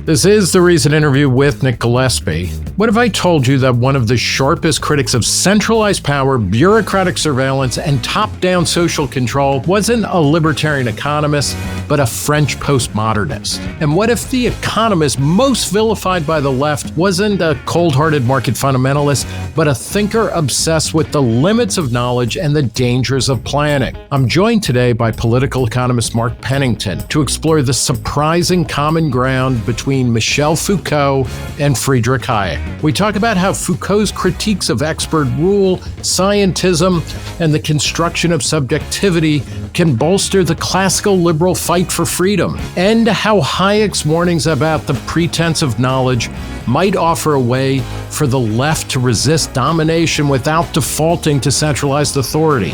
This is the recent interview with Nick Gillespie. What if I told you that one of the sharpest critics of centralized power, bureaucratic surveillance, and top-down social control wasn't a libertarian economist, but a French postmodernist? And what if the economist most vilified by the left wasn't a cold-hearted market fundamentalist, but a thinker obsessed with the limits of knowledge and the dangers of planning? I'm joined today by political economist Mark Pennington to explore the surprising common ground between Michel Foucault and Friedrich Hayek. We talk about how Foucault's critiques of expert rule, scientism, and the construction of subjectivity can bolster the classical liberal fight for freedom, and how Hayek's warnings about the pretense of knowledge might offer a way for the left to resist domination without defaulting to centralized authority.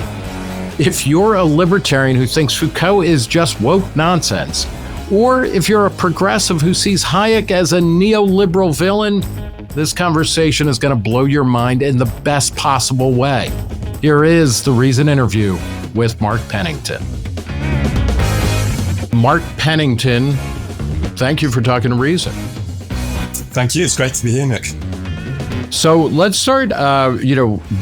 If you're a libertarian who thinks Foucault is just woke nonsense, or if you're a progressive who sees Hayek as a neoliberal villain, this conversation is going to blow your mind in the best possible way. Here is the recent interview with Mark Pennington. Mark Pennington, thank you for talking to Reason. Thank you. It's great to be here, Nick. So let's start,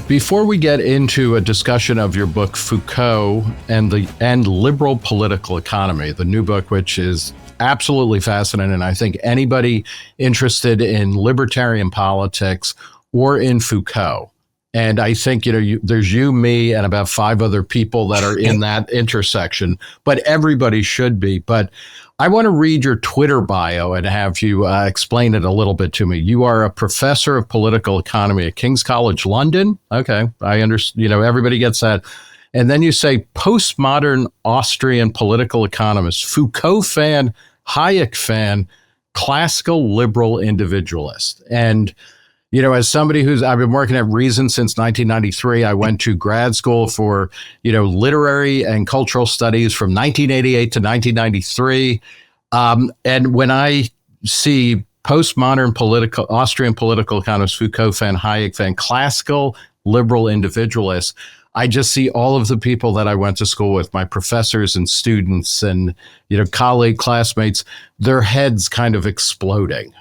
before we get into a discussion of your book, Foucault and Liberal Political Economy, the new book, which is absolutely fascinating. And I think anybody interested in libertarian politics or in Foucault, and I think, there's you, me, and about 5 other people that are in that intersection, but everybody should be. But I want to read your Twitter bio and have you explain it a little bit to me. You are a professor of political economy at King's College London. Okay, I understand. Everybody gets that. And then you say postmodern Austrian political economist, Foucault fan, Hayek fan, classical liberal individualist. And as somebody I've been working at Reason since 1993, I went to grad school for, literary and cultural studies from 1988 to 1993. And when I see postmodern Austrian political economist, Foucault fan, Hayek fan, classical liberal individualists, I just see all of the people that I went to school with, my professors and students and, classmates, their heads kind of exploding.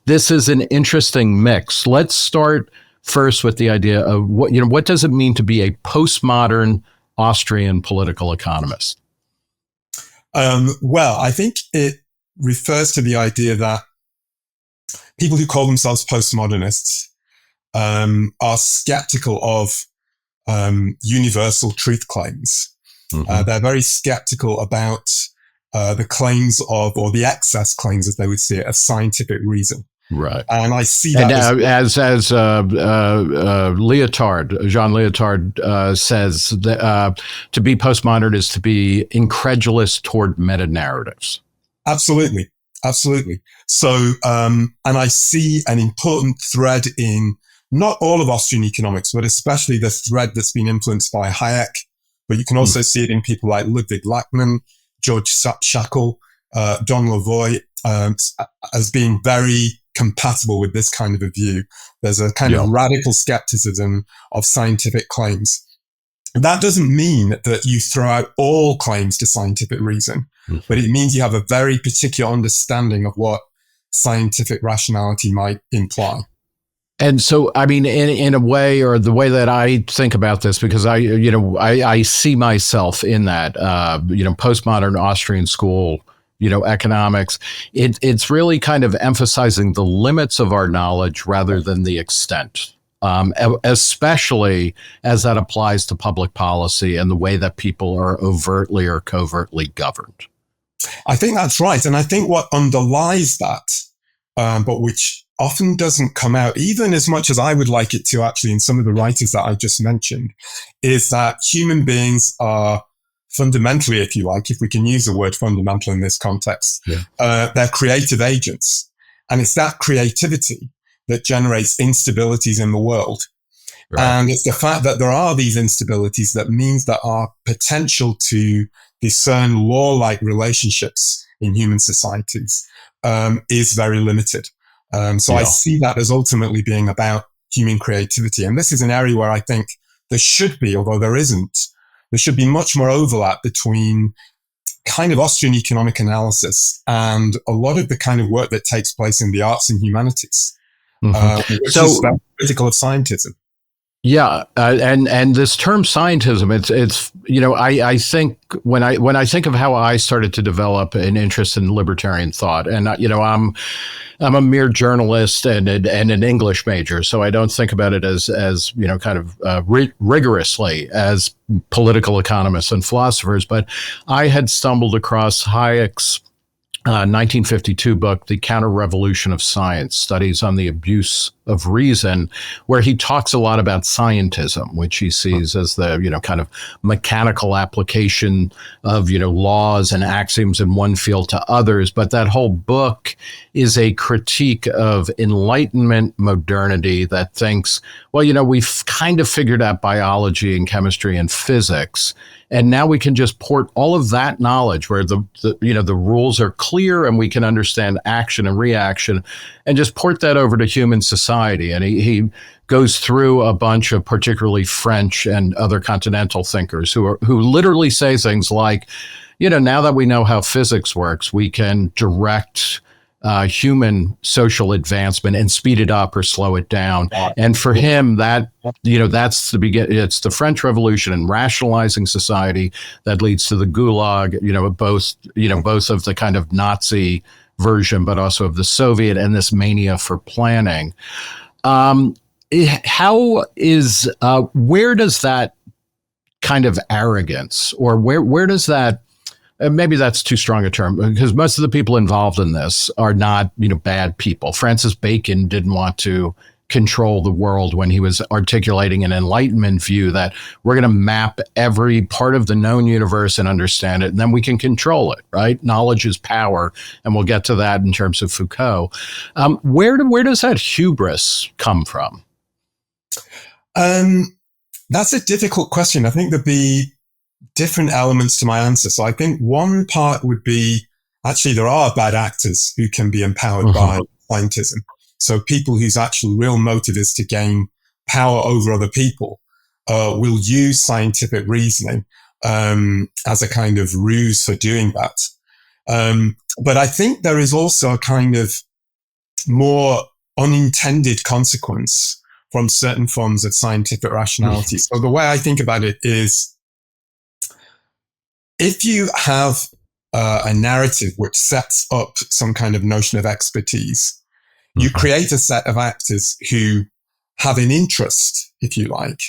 This is an interesting mix. Let's start first with the idea of what does it mean to be a postmodern Austrian political economist? Well, I think it refers to the idea that people who call themselves postmodernists are skeptical of universal truth claims. Mm-hmm. They're very skeptical about the claims of, or the excess claims, as they would see it, of scientific reason. Right. And I see that as Jean Lyotard says, that to be postmodern is to be incredulous toward meta-narratives. Absolutely. So, and I see an important thread in not all of Austrian economics, but especially the thread that's been influenced by Hayek. But you can also see it in people like Ludwig Lachmann, George Shackle, Don Lavoie, as being very compatible with this kind of a view. There's a kind of radical skepticism of scientific claims. That doesn't mean that you throw out all claims to scientific reason, but it means you have a very particular understanding of what scientific rationality might imply. And so, I mean, in a way, or the way that I think about this, because I see myself in that, postmodern Austrian school, economics, it's really kind of emphasizing the limits of our knowledge rather than the extent, especially as that applies to public policy and the way that people are overtly or covertly governed. I think that's right. And I think what underlies that, but which often doesn't come out, even as much as I would like it to actually in some of the writers that I just mentioned, is that human beings are fundamentally, if you like, if we can use the word fundamental in this context, they're creative agents. And it's that creativity that generates instabilities in the world. Right. And it's the fact that there are these instabilities that means that our potential to discern law-like relationships in human societies is very limited. So I see that as ultimately being about human creativity. And this is an area where I think there should be, although there isn't, there should be much more overlap between kind of Austrian economic analysis and a lot of the kind of work that takes place in the arts and humanities, which is very critical of scientism. Yeah, and this term scientism, it's I think when I think of how I started to develop an interest in libertarian thought, and I'm a mere journalist and an English major, so I don't think about it as kind of rigorously as political economists and philosophers. But I had stumbled across Hayek's 1952 book, The Counter-Revolution of Science, Studies on the Abuse of Reason, where he talks a lot about scientism, which he sees as the, kind of mechanical application of, laws and axioms in one field to others. But that whole book is a critique of Enlightenment modernity that thinks, well, we've kind of figured out biology and chemistry and physics. And now we can just port all of that knowledge where the rules are clear and we can understand action and reaction and just port that over to human society. And he goes through a bunch of particularly French and other continental thinkers who literally say things like, now that we know how physics works, we can direct human social advancement and speed it up or slow it down. And for him, that's the beginning. It's the French Revolution and rationalizing society that leads to the Gulag, both of the kind of Nazi version, but also of the Soviet and this mania for planning. Where does that kind of arrogance, or where does that, maybe that's too strong a term, because most of the people involved in this are not, bad people. Francis Bacon didn't want to control the world when he was articulating an Enlightenment view that we're going to map every part of the known universe and understand it, and then we can control it, right? Knowledge is power, and we'll get to that in terms of Foucault. Where does that hubris come from? That's a difficult question. I think there'd be different elements to my answer. So I think one part would be, actually, there are bad actors who can be empowered by scientism. So people whose actual real motive is to gain power over other people will use scientific reasoning as a kind of ruse for doing that. But I think there is also a kind of more unintended consequence from certain forms of scientific rationality. So the way I think about it is, if you have a narrative which sets up some kind of notion of expertise, you create a set of actors who have an interest, if you like,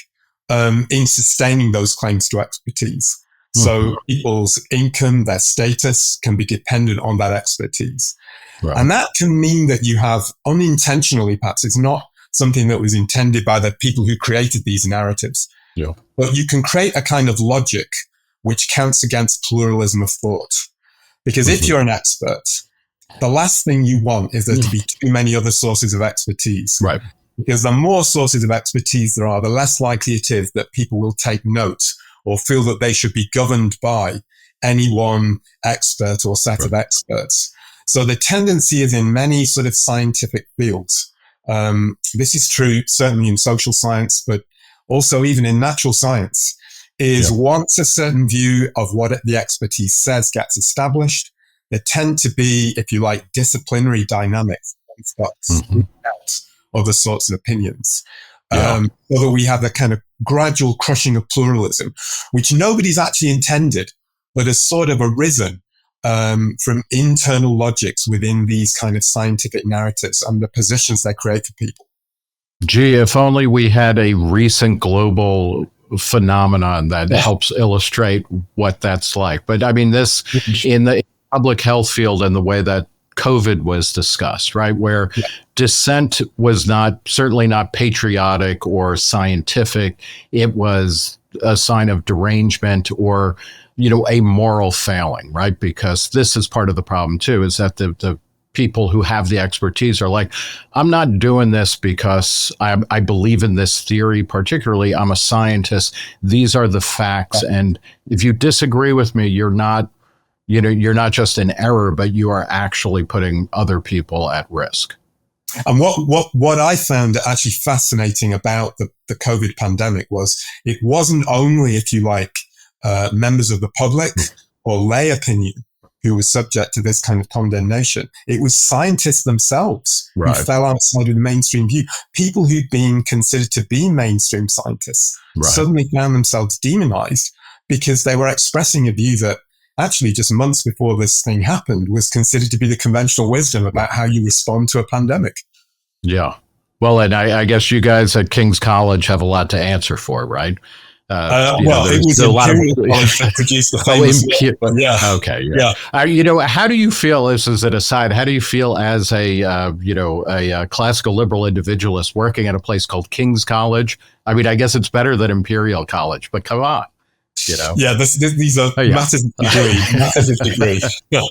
in sustaining those claims to expertise. So people's income, their status can be dependent on that expertise. Right. And that can mean that you have unintentionally, perhaps it's not something that was intended by the people who created these narratives, but you can create a kind of logic which counts against pluralism of thought. Because if you're an expert, the last thing you want is there to be too many other sources of expertise. Right. Because the more sources of expertise there are, the less likely it is that people will take note or feel that they should be governed by any one expert or set of experts. So the tendency is in many sort of scientific fields. This is true certainly in social science, but also even in natural science, is once a certain view of what the expertise says gets established, there tend to be, if you like, disciplinary dynamics that out other sorts of opinions. So that we have a kind of gradual crushing of pluralism, which nobody's actually intended, but has sort of arisen from internal logics within these kind of scientific narratives and the positions they create for people. Gee, if only we had a recent global phenomenon that helps illustrate what that's like. But I mean, this in the public health field and the way that COVID was discussed, right? Where dissent was certainly not patriotic or scientific. It was a sign of derangement or, a moral failing, right? Because this is part of the problem too, is that the people who have the expertise are like, I'm not doing this because I believe in this theory, particularly I'm a scientist. These are the facts. And if you disagree with me, you're not just in error, but you are actually putting other people at risk. And what I found actually fascinating about the COVID pandemic was it wasn't only, if you like, members of the public or lay opinion who was subject to this kind of condemnation. It was scientists themselves who fell outside of the mainstream view. People who'd been considered to be mainstream scientists suddenly found themselves demonized because they were expressing a view that actually just months before this thing happened was considered to be the conventional wisdom about how you respond to a pandemic. Yeah. Well, and I guess you guys at King's College have a lot to answer for, right? It was Imperial College that produced the famous book, but yeah. Okay. Yeah. How do you feel, this is an aside, how do you feel as a classical liberal individualist working at a place called King's College? I mean, I guess it's better than Imperial College, but come on, Yeah, these are matters of degree. Yeah.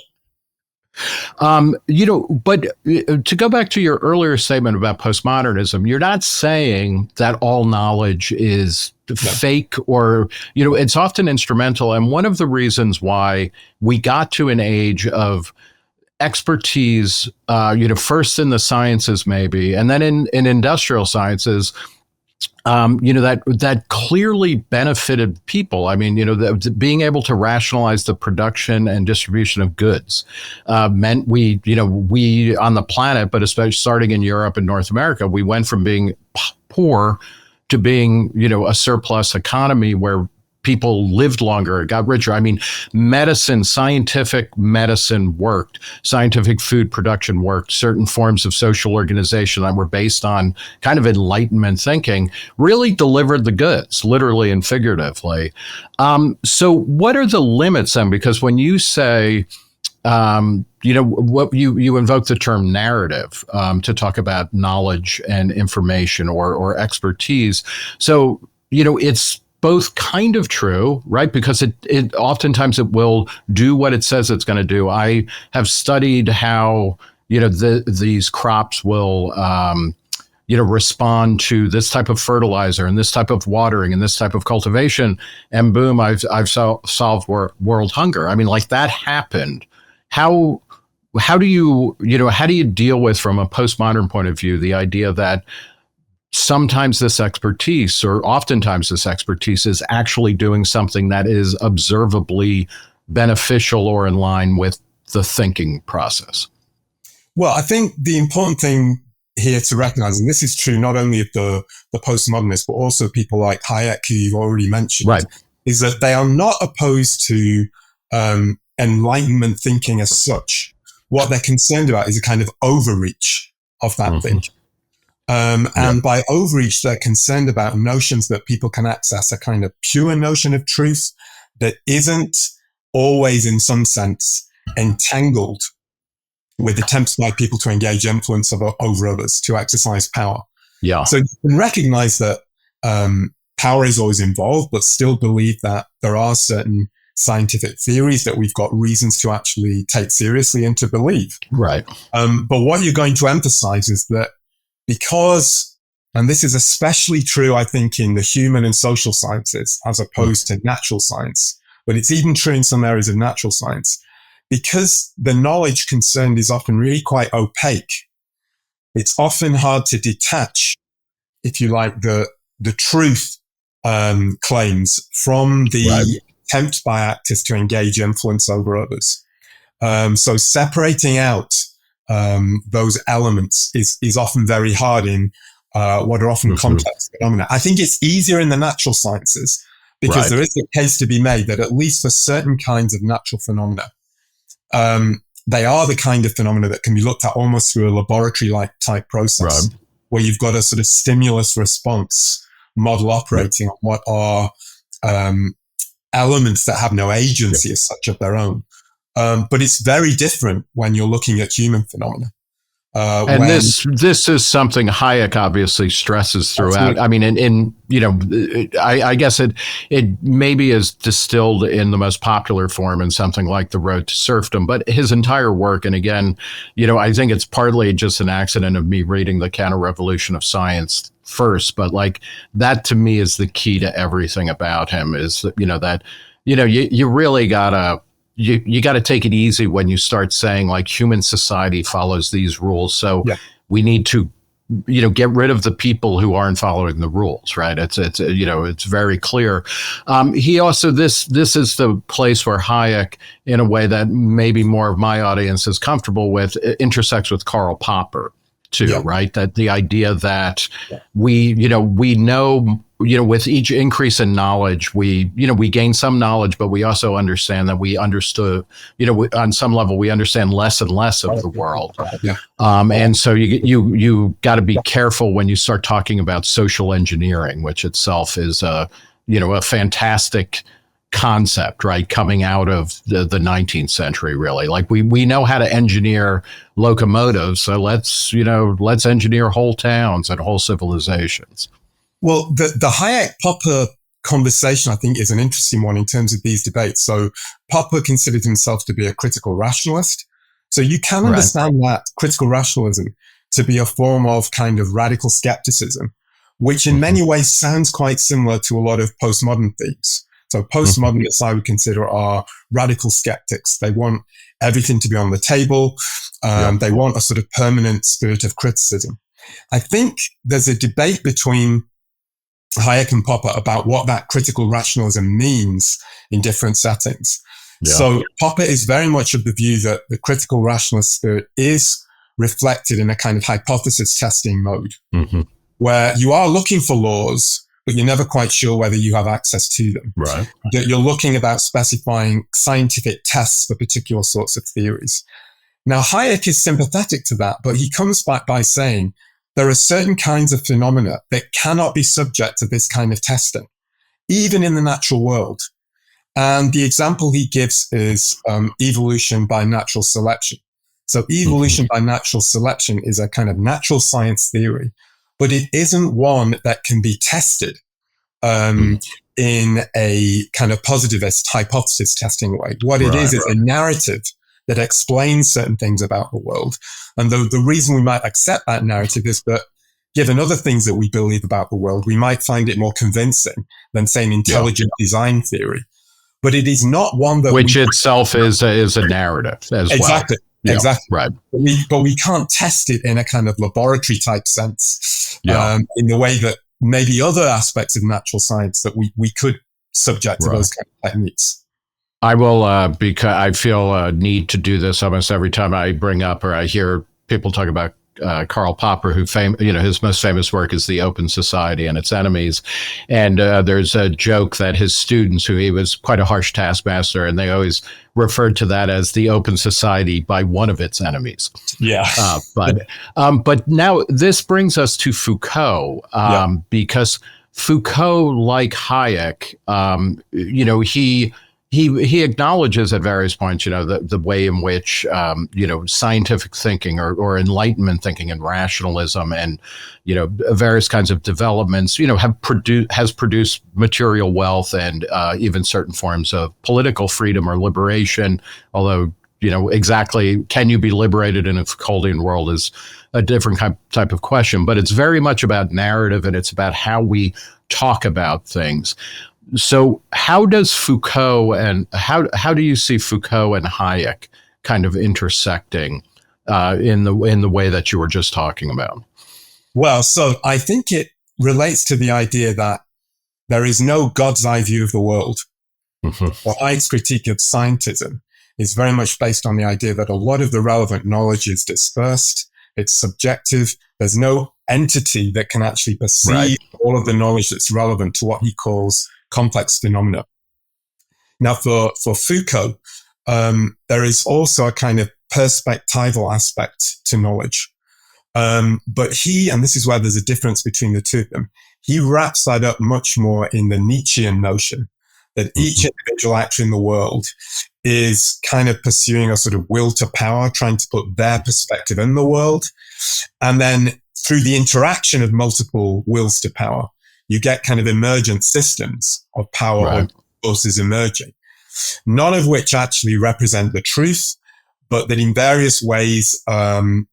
But to go back to your earlier statement about postmodernism, you're not saying that all knowledge is fake or, it's often instrumental. And one of the reasons why we got to an age of expertise, first in the sciences maybe, and then in industrial sciences, that clearly benefited people. I mean, being able to rationalize the production and distribution of goods meant we on the planet, but especially starting in Europe and North America, we went from being poor to being, a surplus economy where people lived longer, got richer. I mean, scientific medicine worked, scientific food production worked, certain forms of social organization that were based on kind of Enlightenment thinking really delivered the goods, literally and figuratively. So what are the limits then? Because when you say, what you invoke the term narrative to talk about knowledge and information or expertise. So, it's both kind of true, right? Because it oftentimes it will do what it says it's going to do. I have studied how, these crops will, respond to this type of fertilizer and this type of watering and this type of cultivation. And boom, I've solved world hunger. I mean, like that happened. How do you deal with, from a postmodern point of view, the idea that sometimes this expertise, or oftentimes this expertise, is actually doing something that is observably beneficial or in line with the thinking process? Well, I think the important thing here to recognize, and this is true not only of the postmodernists, but also people like Hayek, who you've already mentioned, is that they are not opposed to Enlightenment thinking as such. What they're concerned about is a kind of overreach of that thinking. And by overreach, they're concerned about notions that people can access, a kind of pure notion of truth that isn't always, in some sense, entangled with attempts by people to engage influence over others, to exercise power. Yeah. So you can recognize that power is always involved, but still believe that there are certain scientific theories that we've got reasons to actually take seriously and to believe. Right. But what you're going to emphasize is that because, and this is especially true, I think, in the human and social sciences, as opposed to natural science, but it's even true in some areas of natural science, because the knowledge concerned is often really quite opaque. It's often hard to detach, if you like, the truth claims from the attempt by actors to engage influence over others. So separating out those elements is often very hard in what are often complex phenomena. I think it's easier in the natural sciences because there is a case to be made that at least for certain kinds of natural phenomena, they are the kind of phenomena that can be looked at almost through a laboratory-like type process, where you've got a sort of stimulus response model operating on what are elements that have no agency as such of their own. But it's very different when you're looking at human phenomena. And this is something Hayek obviously stresses throughout. I mean, I guess it maybe is distilled in the most popular form in something like The Road to Serfdom, but his entire work, and again, I think it's partly just an accident of me reading The Counter-Revolution of Science first, but like that to me is the key to everything about him, is that, you really gotta, you got to take it easy when you start saying like human society follows these rules. So we need to get rid of the people who aren't following the rules, right? It's very clear. He also, this is the place where Hayek, in a way that maybe more of my audience is comfortable with, intersects with Karl Popper too, right? That the idea that we know, with each increase in knowledge, we gain some knowledge, but we also understand that we understood, on some level, we understand less and less of the world. And so you got to be careful when you start talking about social engineering, which itself is a fantastic concept, right? Coming out of the 19th century, really. Like we know how to engineer locomotives, so let's engineer whole towns and whole civilizations. Well, the Hayek-Popper conversation, I think, is an interesting one in terms of these debates. So Popper considered himself to be a critical rationalist. So you can understand that critical rationalism to be a form of kind of radical skepticism, which in many ways sounds quite similar to a lot of postmodern themes. So postmodernists, I would consider, are radical skeptics. They want everything to be on the table. They want a sort of permanent spirit of criticism. I think there's a debate between Hayek and Popper about what that critical rationalism means in different settings. So Popper is very much of the view that the critical rationalist spirit is reflected in a kind of hypothesis testing mode, where you are looking for laws, but you're never quite sure whether you have access to them. Right. That you're looking about specifying scientific tests for particular sorts of theories. Now, Hayek is sympathetic to that, but he comes back by saying there are certain kinds of phenomena that cannot be subject to this kind of testing, even in the natural world. And the example he gives is evolution by natural selection. So evolution by natural selection is a kind of natural science theory, but it isn't one that can be tested in a kind of positivist hypothesis testing way. What it is a narrative that explains certain things about the world. And the reason we might accept that narrative is that given other things that we believe about the world, we might find it more convincing than, say, an intelligent design theory. But it is not one that which itself is a narrative as well. Exactly. Exactly. Right. But we can't test it in a kind of laboratory type sense, in the way that maybe other aspects of natural science that we could subject to those kind of techniques. I will, because I feel a need to do this almost every time I bring up or I hear people talk about Karl Popper, who his most famous work is The Open Society and Its Enemies. And there's a joke that his students, who he was quite a harsh taskmaster, and they always referred to that as the open society by one of its enemies. But now this brings us to Foucault, because Foucault, like Hayek, he acknowledges at various points, the way in which, scientific thinking or enlightenment thinking and rationalism and, various kinds of developments, has produced material wealth and even certain forms of political freedom or liberation. Although, exactly can you be liberated in a Foucauldian world is a different type of question. But it's very much about narrative, and it's about how we talk about things. So how does Foucault and how do you see Foucault and Hayek kind of intersecting in the way that you were just talking about? Well, so I think it relates to the idea that there is no God's eye view of the world. Well, Hayek's critique of scientism is very much based on the idea that a lot of the relevant knowledge is dispersed. It's subjective. There's no entity that can actually perceive all of the knowledge that's relevant to what he calls complex phenomena. Now, for Foucault, there is also a kind of perspectival aspect to knowledge. But he, and this is where there's a difference between the two of them, he wraps that up much more in the Nietzschean notion that each individual actor in the world is kind of pursuing a sort of will to power, trying to put their perspective in the world. And then through the interaction of multiple wills to power, you get kind of emergent systems of power or forces emerging, none of which actually represent the truth, but that in various ways can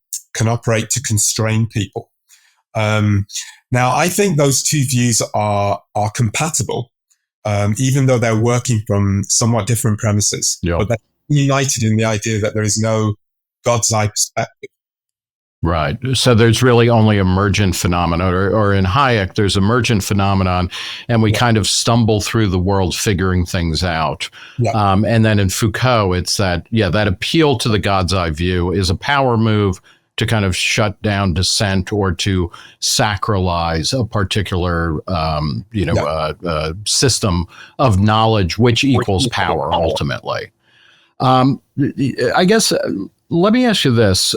operate to constrain people. Now, I think those two views are compatible, even though they're working from somewhat different premises. But they're united in the idea that there is no God's eye perspective. Right. So there's really only emergent phenomena, or in Hayek, there's emergent phenomenon, and we kind of stumble through the world figuring things out. Yeah. And then in Foucault, it's that, that appeal to the God's eye view is a power move to kind of shut down dissent or to sacralize a particular, system of knowledge, which equals power ultimately. I guess, let me ask you this.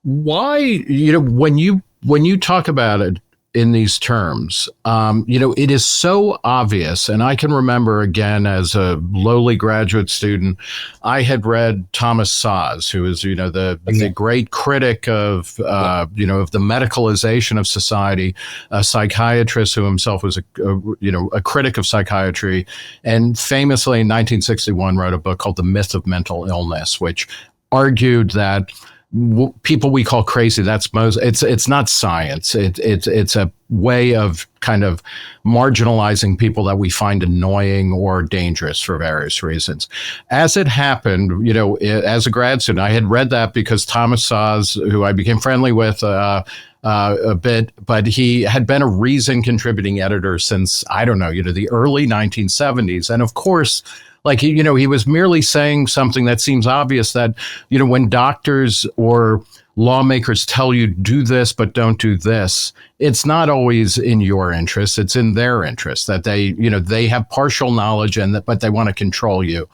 Why, when you talk about it in these terms, it is so obvious. And I can remember, again, as a lowly graduate student, I had read Thomas Szasz, who is, the great critic of, of the medicalization of society, a psychiatrist who himself was a critic of psychiatry, and famously in 1961 wrote a book called The Myth of Mental Illness, which argued that people we call crazy, it's not science. It's a way of kind of marginalizing people that we find annoying or dangerous for various reasons. As it happened, as a grad student, I had read that because Thomas Szasz, who I became friendly with a bit, but he had been a Reason contributing editor since, I don't know, the early 1970s. And of course, he was merely saying something that seems obvious, that, when doctors or lawmakers tell you do this, but don't do this, it's not always in your interest. It's in their interest that they have partial knowledge but they want to control you.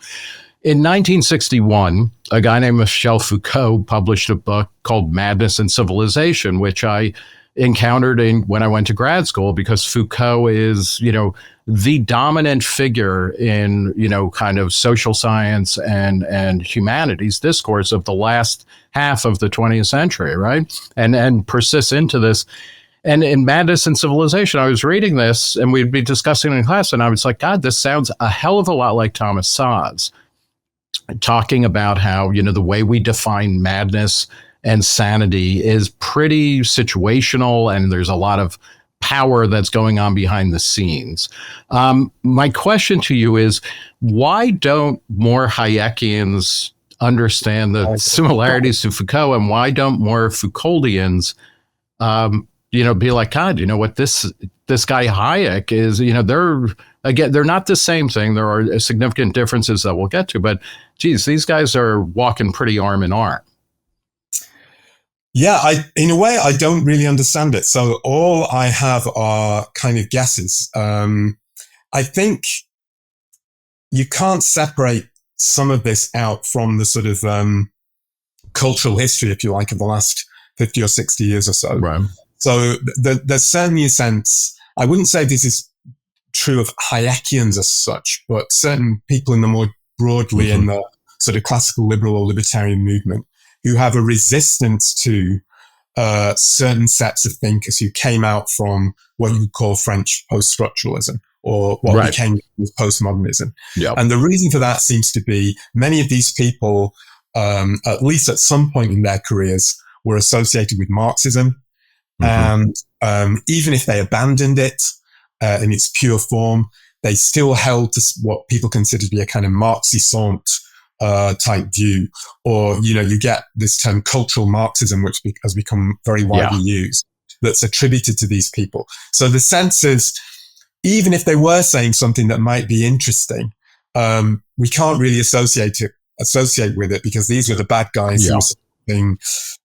In 1961, a guy named Michel Foucault published a book called Madness and Civilization, which I encountered when I went to grad school, because Foucault is, the dominant figure in, kind of social science and humanities discourse of the last half of the 20th century, right? And persists into this. And in Madness and Civilization, I was reading this and we'd be discussing it in class, and I was like, God, this sounds a hell of a lot like Thomas Szasz, talking about how, the way we define madness and sanity is pretty situational, and there's a lot of power that's going on behind the scenes. My question to you is, why don't more Hayekians understand the similarities to Foucault, and why don't more Foucauldians, be like, God, what this guy Hayek is, they're not the same thing. There are significant differences that we'll get to, but geez, these guys are walking pretty arm in arm. Yeah, in a way, I don't really understand it. So all I have are kind of guesses. I think you can't separate some of this out from the sort of cultural history, if you like, of the last 50 or 60 years or so. Right. So there's certainly a sense, I wouldn't say this is true of Hayekians as such, but certain people in the more broadly in the sort of classical liberal or libertarian movement, who have a resistance to certain sets of thinkers who came out from what you would call French post-structuralism, or what became postmodernism. Yep. And the reason for that seems to be many of these people, at least at some point in their careers, were associated with Marxism. And even if they abandoned it in its pure form, they still held to what people consider to be a kind of Marxisant type view. Or, you get this term cultural Marxism, which has become very widely used, that's attributed to these people. So the sense is, even if they were saying something that might be interesting, we can't really associate with it, because these were the bad guys who were supporting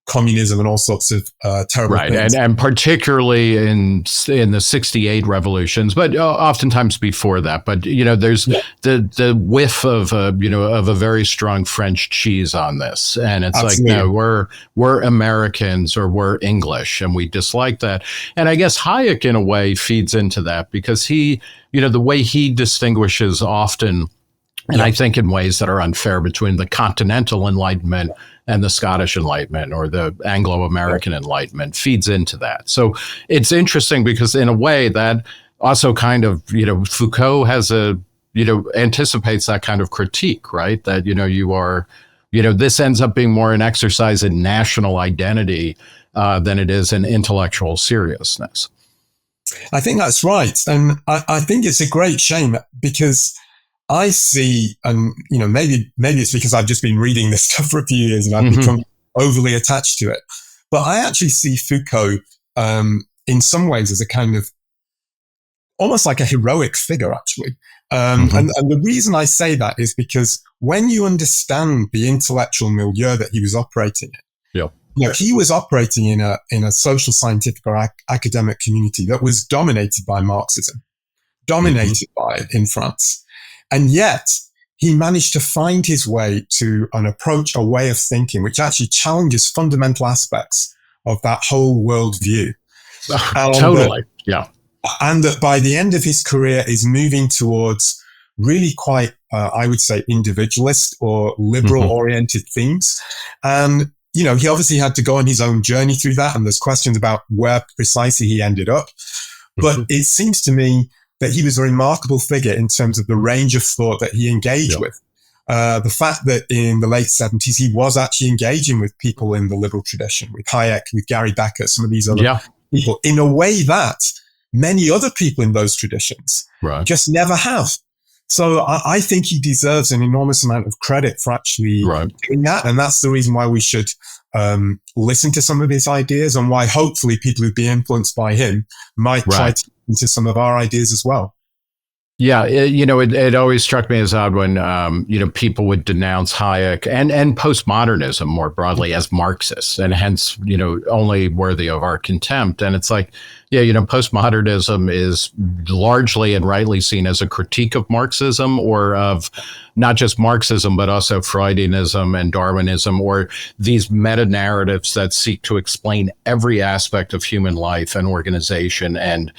communism and all sorts of terrible things. And particularly in the 68 revolutions, but oftentimes before that. But there's the whiff of a very strong French cheese on this, and it's Absolutely. Like, no, we're Americans, or we're English, and we dislike that. And I guess Hayek, in a way, feeds into that, because he, the way he distinguishes often, and I think in ways that are unfair, between the Continental Enlightenment and the Scottish Enlightenment, or the Anglo-American Enlightenment, feeds into that. So it's interesting, because in a way that also kind of, Foucault has anticipates that kind of critique, right? That, you are, this ends up being more an exercise in national identity than it is in intellectual seriousness. I think that's right. And I think it's a great shame, because I see, and maybe it's because I've just been reading this stuff for a few years and I've become overly attached to it. But I actually see Foucault, in some ways as a kind of almost like a heroic figure, actually. And the reason I say that is because when you understand the intellectual milieu that he was operating in, yeah. you know, he was operating in a social, scientific, or academic community that was dominated by Marxism, dominated by it in France. And yet he managed to find his way to an approach, a way of thinking, which actually challenges fundamental aspects of that whole worldview. Totally. Yeah. And that by the end of his career is moving towards really quite, I would say, individualist or liberal oriented themes. And, you know, he obviously had to go on his own journey through that. And there's questions about where precisely he ended up. But it seems to me that he was a remarkable figure in terms of the range of thought that he engaged with. The fact that in the late 70s, he was actually engaging with people in the liberal tradition, with Hayek, with Gary Becker, some of these other people, in a way that many other people in those traditions just never have. So I think he deserves an enormous amount of credit for actually doing that. And that's the reason why we should listen to some of his ideas, and why hopefully people who'd be influenced by him might try to listen to some of our ideas as well. Yeah, it always struck me as odd when, people would denounce Hayek and postmodernism more broadly as Marxists, and hence, only worthy of our contempt. And it's like, postmodernism is largely and rightly seen as a critique of Marxism, or of not just Marxism, but also Freudianism and Darwinism, or these meta-narratives that seek to explain every aspect of human life and organization. And,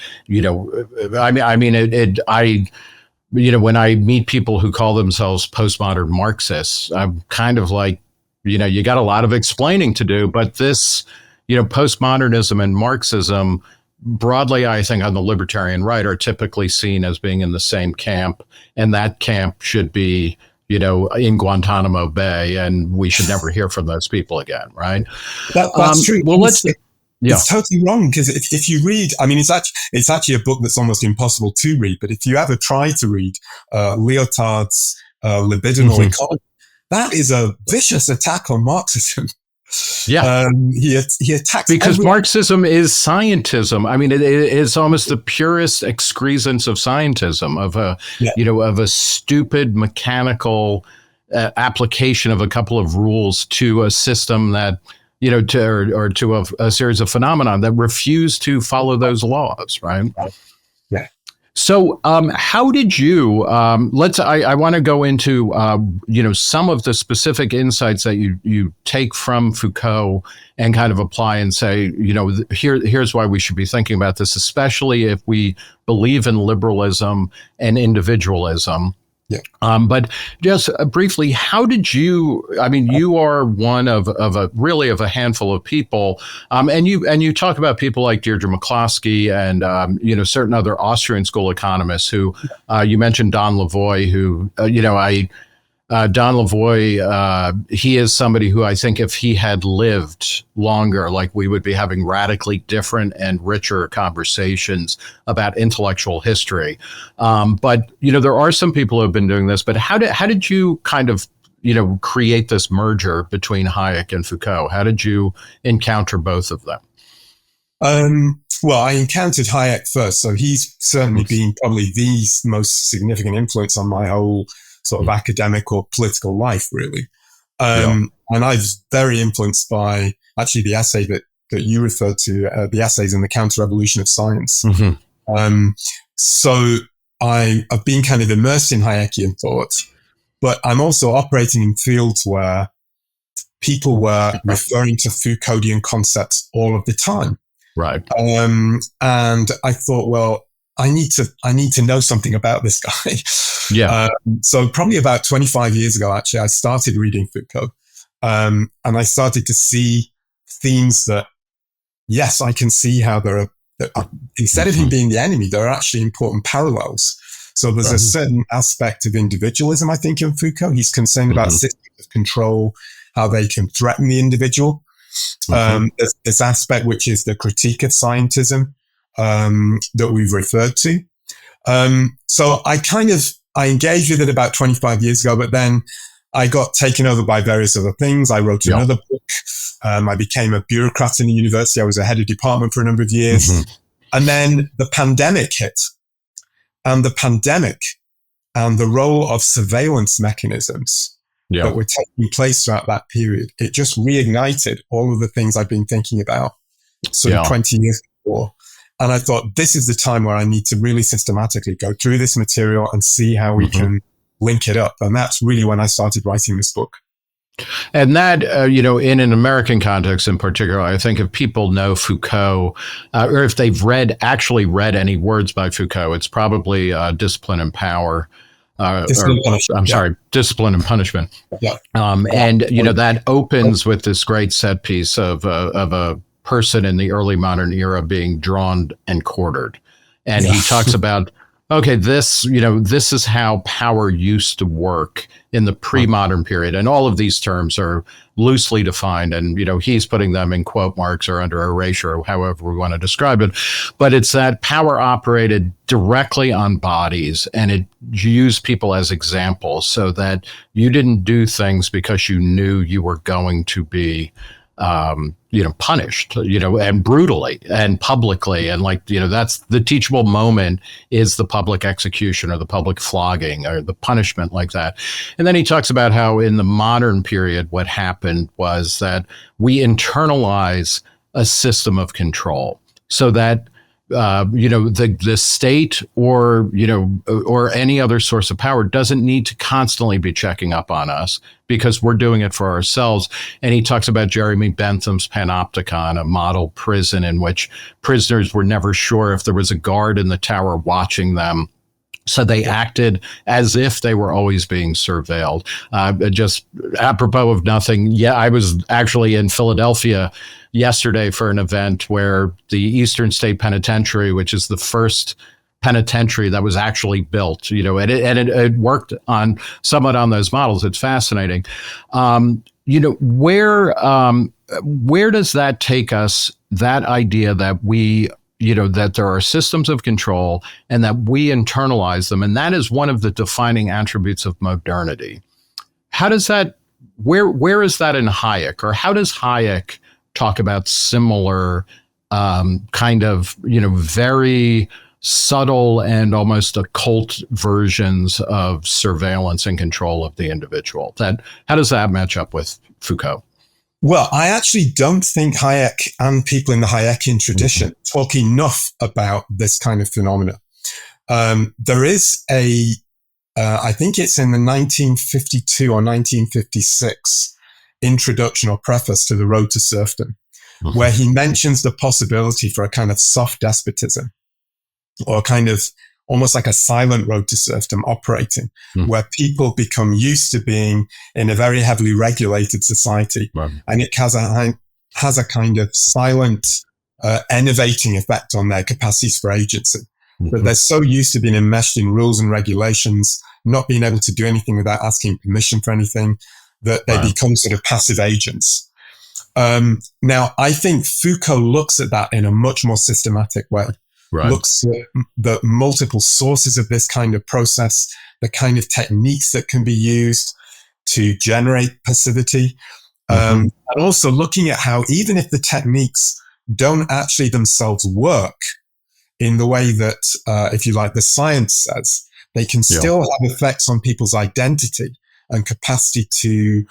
when I meet people who call themselves postmodern Marxists, I'm kind of like, you got a lot of explaining to do, but this, postmodernism and Marxism, broadly, I think on the libertarian right, are typically seen as being in the same camp, and that camp should be, in Guantanamo Bay, and we should never hear from those people again, right? That's true. Well, it's totally wrong, because if you read, it's actually a book that's almost impossible to read, but if you ever try to read Lyotard's Libidinal Economy, that is a vicious attack on Marxism. Yeah, he attacks because Marxism is scientism. It's almost the purest excrescence of scientism, of a stupid mechanical application of a couple of rules to a system that to a series of phenomena that refuse to follow those laws, right? Yeah. So, how did you? I want to go into some of the specific insights that you take from Foucault and kind of apply and say, here's why we should be thinking about this, especially if we believe in liberalism and individualism. Yeah. But just briefly, how did you? You are one of a handful of people, and you talk about people like Deirdre McCloskey and certain other Austrian school economists who you mentioned Don Lavoie, who Don Lavoie, he is somebody who I think if he had lived longer, like we would be having radically different and richer conversations about intellectual history. But, there are some people who have been doing this, but how did you kind of, create this merger between Hayek and Foucault? How did you encounter both of them? Well, I encountered Hayek first, so he's certainly been probably the most significant influence on my whole sort of academic or political life, really. And I was very influenced by actually the essay that you referred to, the essays in the counter-revolution of science. So I've been kind of immersed in Hayekian thought, but I'm also operating in fields where people were referring to Foucauldian concepts all of the time. Right. And I thought, well, I need to know something about this guy. Yeah. So probably about 25 years ago, actually, I started reading Foucault. And I started to see themes that, yes, I can see how there are instead of him being the enemy, there are actually important parallels. So there's a certain aspect of individualism, I think, in Foucault. He's concerned about systems of control, how they can threaten the individual. There's this aspect which is the critique of scientism that we've referred to. So I engaged with it about 25 years ago, but then I got taken over by various other things. I wrote another book. I became a bureaucrat in the university. I was a head of department for a number of years. Mm-hmm. And then the pandemic hit. And the pandemic and the role of surveillance mechanisms that were taking place throughout that period, it just reignited all of the things I've been thinking about sort of 20 years before. And I thought, this is the time where I need to really systematically go through this material and see how we can link it up. And that's really when I started writing this book. And that, in an American context in particular, I think if people know Foucault, or if they've actually read any words by Foucault, it's probably Discipline and Power. Discipline and Punishment. Yeah. And, that opens with this great set piece of a person in the early modern era being drawn and quartered. And he talks about, okay, this is how power used to work in the pre-modern period. And all of these terms are loosely defined. And, he's putting them in quote marks or under erasure, or however we want to describe it. But it's that power operated directly on bodies, and it used people as examples so that you didn't do things because you knew you were going to be punished, and brutally and publicly. And that's the teachable moment, is the public execution or the public flogging or the punishment like that. And then he talks about how in the modern period, what happened was that we internalize a system of control so that the state or any other source of power doesn't need to constantly be checking up on us because we're doing it for ourselves. And he talks about Jeremy Bentham's Panopticon, a model prison in which prisoners were never sure if there was a guard in the tower watching them. So they acted as if they were always being surveilled. Just apropos of nothing. Yeah, I was actually in Philadelphia yesterday for an event where the Eastern State Penitentiary, which is the first penitentiary that was actually built, and it worked somewhat on those models. It's fascinating. Where does that take us? That idea that we, that there are systems of control and that we internalize them. And that is one of the defining attributes of modernity. How does that, where is that in Hayek, or how does Hayek talk about similar very subtle and almost occult versions of surveillance and control of the individual? How does that match up with Foucault? Well, I actually don't think Hayek and people in the Hayekian tradition talk enough about this kind of phenomena. There is I think it's in the 1952 or 1956 introduction or preface to The Road to Serfdom, where he mentions the possibility for a kind of soft despotism, or kind of almost like a silent road to serfdom operating, where people become used to being in a very heavily regulated society. Right. And it has a kind of silent, enervating effect on their capacities for agency. But they're so used to being enmeshed in rules and regulations, not being able to do anything without asking permission for anything, that they become sort of passive agents. Now, I think Foucault looks at that in a much more systematic way. Right. Looks at the multiple sources of this kind of process, the kind of techniques that can be used to generate passivity, and also looking at how even if the techniques don't actually themselves work in the way that, if you like, the science says, they can still have effects on people's identity and capacity to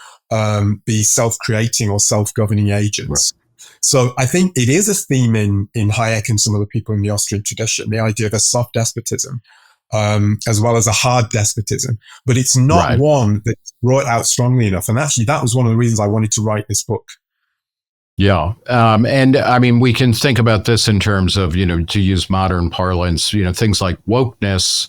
be self-creating or self-governing agents. Right. So I think it is a theme in Hayek and some other people in the Austrian tradition, the idea of a soft despotism, as well as a hard despotism. But it's not one that's brought out strongly enough. And actually, that was one of the reasons I wanted to write this book. Yeah. And I mean, we can think about this in terms of, to use modern parlance, things like wokeness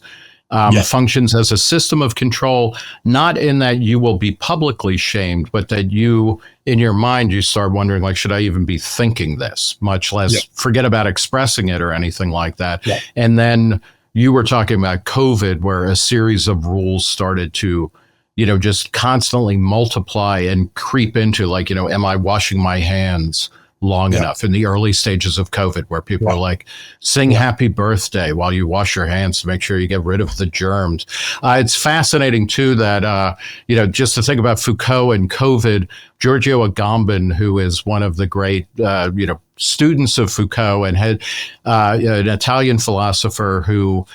functions as a system of control, not in that you will be publicly shamed, but that you, in your mind, you start wondering, like, should I even be thinking this, much less forget about expressing it or anything like that. Yeah. And then you were talking about COVID, where a series of rules started to, just constantly multiply and creep into, like, am I washing my hands long enough in the early stages of COVID, where people are like, sing happy birthday while you wash your hands to make sure you get rid of the germs. It's fascinating, too, that, just to think about Foucault and COVID, Giorgio Agamben, who is one of the great, students of Foucault and had an Italian philosopher who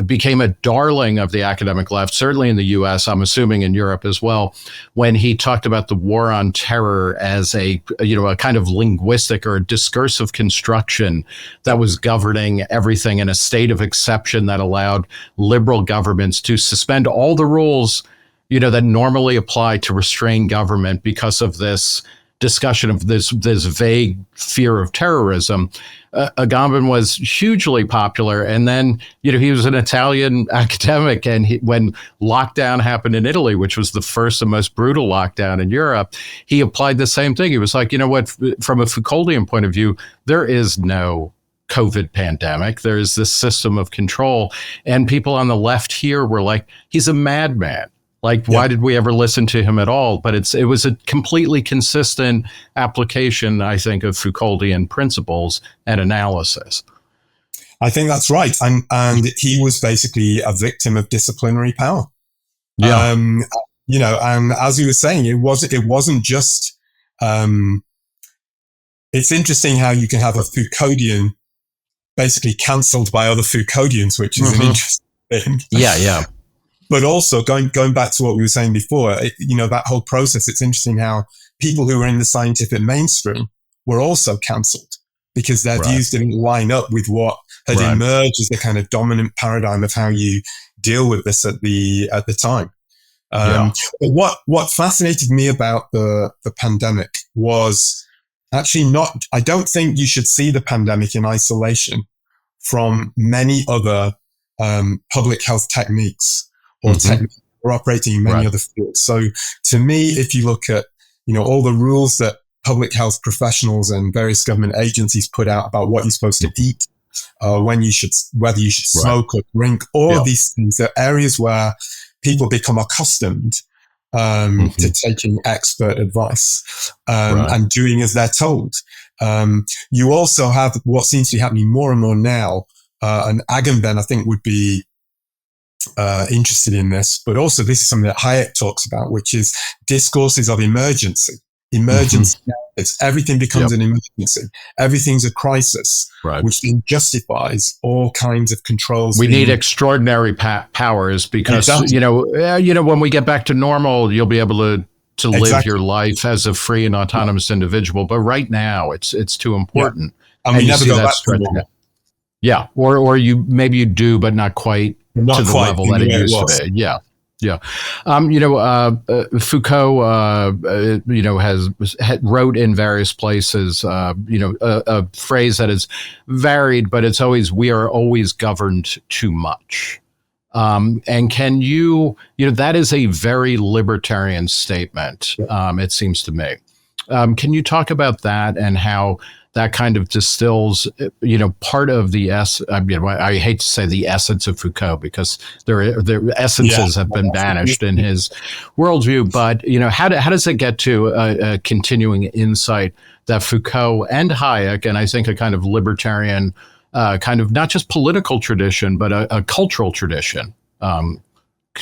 became a darling of the academic left, certainly in the US, I'm assuming in Europe as well, when he talked about the war on terror as a kind of linguistic or discursive construction that was governing everything in a state of exception that allowed liberal governments to suspend all the rules, that normally apply to restrain government because of this discussion of this vague fear of terrorism. Agamben was hugely popular. And then, he was an Italian academic. And when lockdown happened in Italy, which was the first and most brutal lockdown in Europe, he applied the same thing. He was like, from a Foucauldian point of view, there is no COVID pandemic. There is this system of control. And people on the left here were like, he's a madman. Like, why did we ever listen to him at all? But it was a completely consistent application, I think, of Foucauldian principles and analysis. I think that's right. And he was basically a victim of disciplinary power. Yeah. And as you were saying, it wasn't just, it's interesting how you can have a Foucauldian basically cancelled by other Foucauldians, which is an interesting thing. Yeah. But also going back to what we were saying before, that whole process, it's interesting how people who were in the scientific mainstream were also cancelled because their views didn't line up with what had emerged as the kind of dominant paradigm of how you deal with this at the time. But what fascinated me about the pandemic was actually I don't think you should see the pandemic in isolation from many other public health techniques or techniques that are operating in many other fields. So to me, if you look at, all the rules that public health professionals and various government agencies put out about what you're supposed to eat, whether you should smoke or drink, all of these things are areas where people become accustomed to taking expert advice and doing as they're told. You also have what seems to be happening more and more now, and Agamben, I think, would be interested in this, but also this is something that Hayek talks about, which is discourses of emergency. Everything becomes an emergency. Everything's a crisis, which then justifies all kinds of controls. We need extraordinary powers because, when we get back to normal, you'll be able to live your life as a free and autonomous individual. But right now, it's too important. And we never go back to normal. Yeah, or maybe you do, but not quite to the level that it used to be. Yeah. Foucault, wrote in various places, a phrase that is varied, but it's always, we are always governed too much. And can that is a very libertarian statement, it seems to me. Can you talk about that and how that kind of distills, part of the I hate to say the essence of Foucault because their essences have been banished in his worldview. But how does it get to a continuing insight that Foucault and Hayek, and I think a kind of libertarian, kind of not just political tradition but a cultural tradition, kind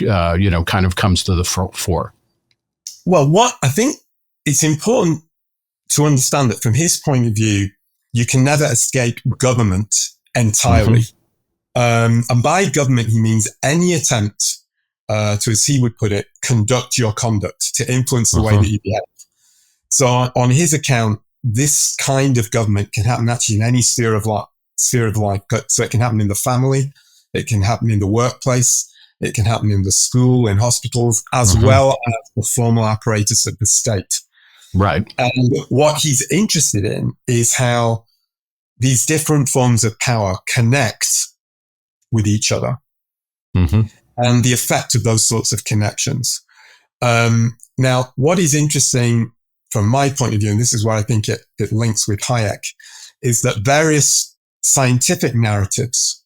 of comes to the fore? Well, what I think it's important to understand that from his point of view, you can never escape government entirely. And by government, he means any attempt to, as he would put it, conduct your conduct, to influence the way that you behave. So on his account, this kind of government can happen actually in any sphere of life. So it can happen in the family, it can happen in the workplace, it can happen in the school, in hospitals, as well as the formal apparatus of the state. Right. And what he's interested in is how these different forms of power connect with each other and the effect of those sorts of connections. Now, what is interesting from my point of view, and this is where I think it links with Hayek, is that various scientific narratives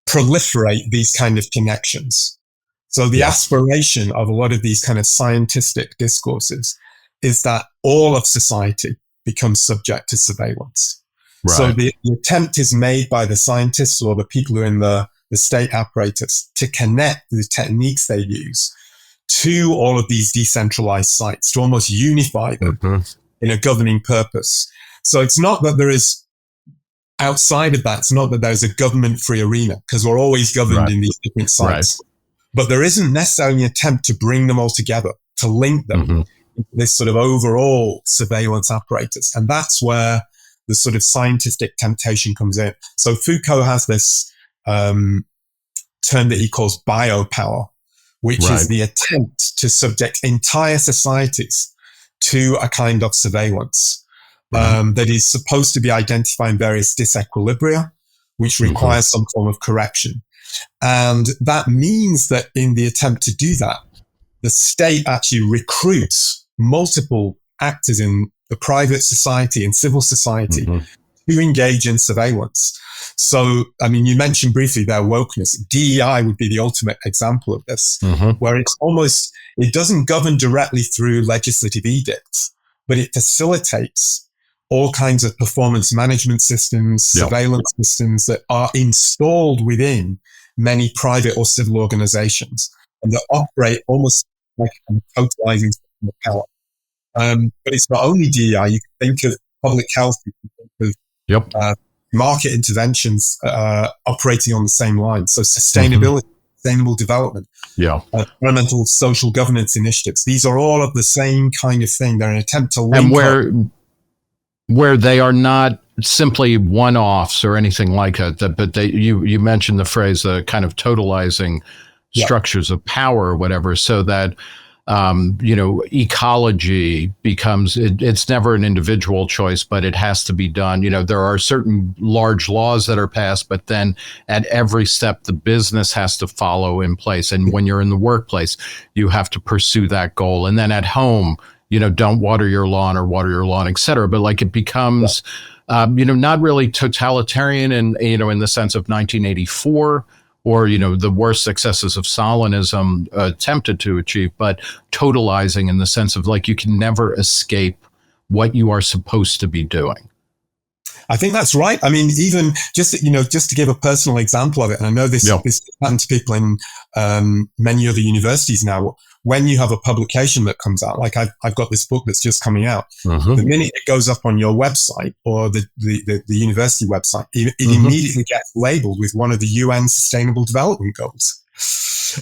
proliferate these kind of connections. So the aspiration of a lot of these kind of scientific discourses is that all of society becomes subject to surveillance. Right. So the attempt is made by the scientists or the people who are in the state apparatus to connect the techniques they use to all of these decentralized sites, to almost unify them in a governing purpose. So it's not that there is, outside of that, it's not that there's a government-free arena, because we're always governed in these different sites. Right. But there isn't necessarily an attempt to bring them all together, to link them, this sort of overall surveillance apparatus. And that's where the sort of scientific temptation comes in. So Foucault has this term that he calls biopower, which is the attempt to subject entire societies to a kind of surveillance that is supposed to be identifying various disequilibria, which requires some form of correction. And that means that in the attempt to do that, the state actually recruits multiple actors in the private society and civil society to engage in surveillance. So, I mean, you mentioned briefly their wokeness. DEI would be the ultimate example of this, where it's almost, it doesn't govern directly through legislative edicts, but it facilitates all kinds of performance management systems, surveillance systems that are installed within many private or civil organizations and that operate almost like a totalizing system of power. But it's not only DEI. You can think of public health, you can think of market interventions operating on the same line. So sustainability, sustainable development, environmental social governance initiatives. These are all of the same kind of thing. They're an attempt to link up. Where they are not simply one-offs or anything like that, but you mentioned the phrase, kind of totalizing structures of power or whatever, so that ecology becomes, it's never an individual choice, but it has to be done. There are certain large laws that are passed, but then at every step, the business has to follow in place. And when you're in the workplace, you have to pursue that goal. And then at home, don't water your lawn, et cetera. But like it becomes, not really totalitarian in the sense of 1984, or, the worst successes of Stalinism attempted to achieve, but totalizing in the sense of like you can never escape what you are supposed to be doing. I think that's right. I mean, even just to give a personal example of it, and I know this happens to people in many other universities now. When you have a publication that comes out, like I've got this book that's just coming out, the minute it goes up on your website or the university website, it immediately gets labeled with one of the UN Sustainable Development Goals.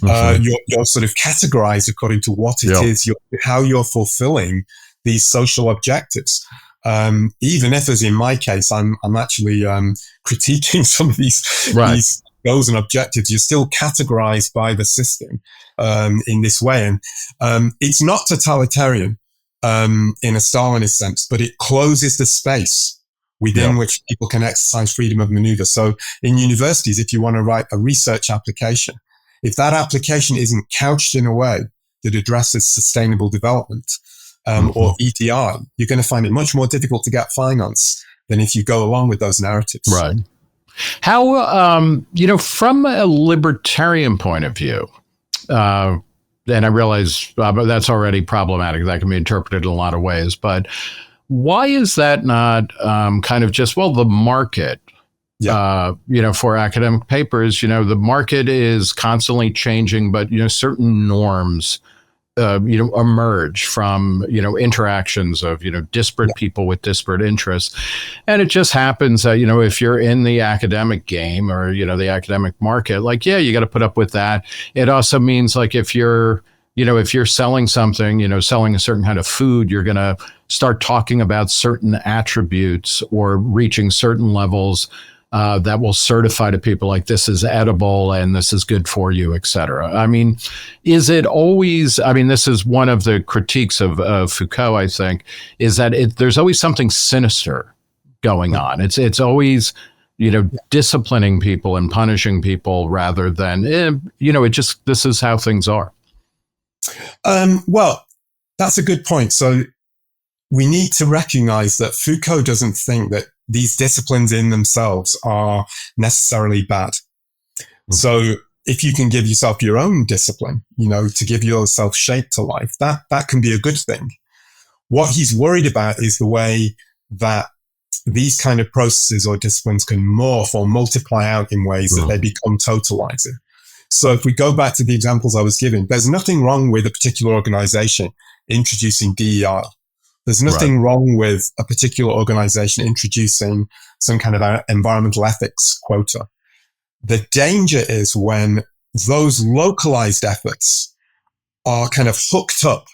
You're sort of categorized according to what it is, how you're fulfilling these social objectives. Even if, as in my case, I'm actually critiquing some of these goals and objectives, you're still categorized by the system in this way. And it's not totalitarian in a Stalinist sense, but it closes the space within which people can exercise freedom of maneuver. So in universities, if you want to write a research application, if that application isn't couched in a way that addresses sustainable development or EDI, you're going to find it much more difficult to get finance than if you go along with those narratives. Right. How, from a libertarian point of view, and I realize that's already problematic. That can be interpreted in a lot of ways. But why is that not kind of just, the market, for academic papers, the market is constantly changing, but, certain norms emerge from, interactions of, disparate people with disparate interests. And it just happens that, if you're in the academic game or, the academic market, you got to put up with that. It also means if you're selling something, selling a certain kind of food, you're going to start talking about certain attributes or reaching certain levels that will certify to people like this is edible and this is good for you, et cetera. I mean, is it always, this is one of the critiques of Foucault, I think, is that there's always something sinister going on. It's always, disciplining people and punishing people rather than, this is how things are. Well, that's a good point. So we need to recognize that Foucault doesn't think that these disciplines in themselves are necessarily bad. So if you can give yourself your own discipline, to give yourself shape to life, that can be a good thing. What he's worried about is the way that these kind of processes or disciplines can morph or multiply out in ways that they become totalizing. So if we go back to the examples I was giving, there's nothing wrong with a particular organization introducing DEI. There's nothing wrong with a particular organization introducing some kind of environmental ethics quota. The danger is when those localized efforts are kind of hooked up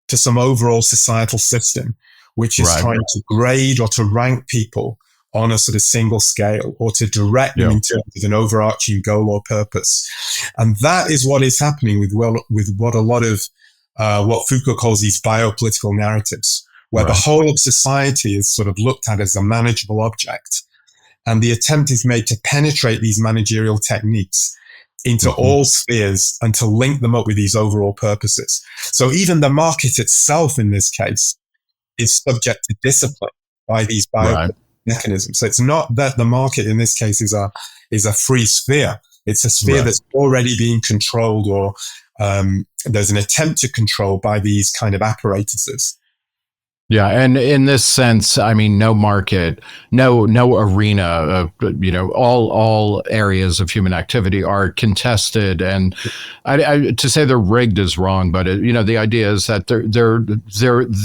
to some overall societal system, which is trying to grade or to rank people on a sort of single scale or to direct them in terms of an overarching goal or purpose. And that is what is happening with what a lot of what Foucault calls these biopolitical narratives, where the whole of society is sort of looked at as a manageable object. And the attempt is made to penetrate these managerial techniques into all spheres and to link them up with these overall purposes. So even the market itself in this case is subject to discipline by these biopolitical mechanisms. So it's not that the market in this case is a free sphere. It's a sphere that's already being controlled or there's an attempt to control by these kind of apparatuses. Yeah, and in this sense, I mean, no market, no arena, all areas of human activity are contested, and to say they're rigged is wrong, but the idea is that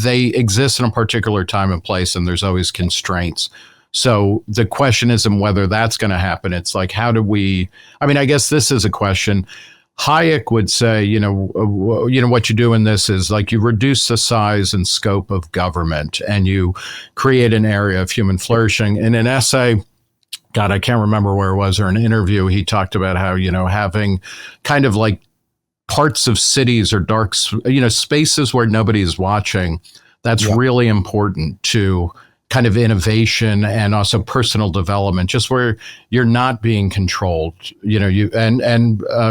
they exist in a particular time and place, and there's always constraints. So the question isn't whether that's going to happen. It's like, how do we? I mean, I guess this is a question. Hayek would say, what you do in this is like you reduce the size and scope of government and you create an area of human flourishing. In an essay, God, I can't remember where it was, or an interview, he talked about how, having kind of like parts of cities or dark, spaces where nobody's watching, that's really important to kind of innovation and also personal development, just where you're not being controlled.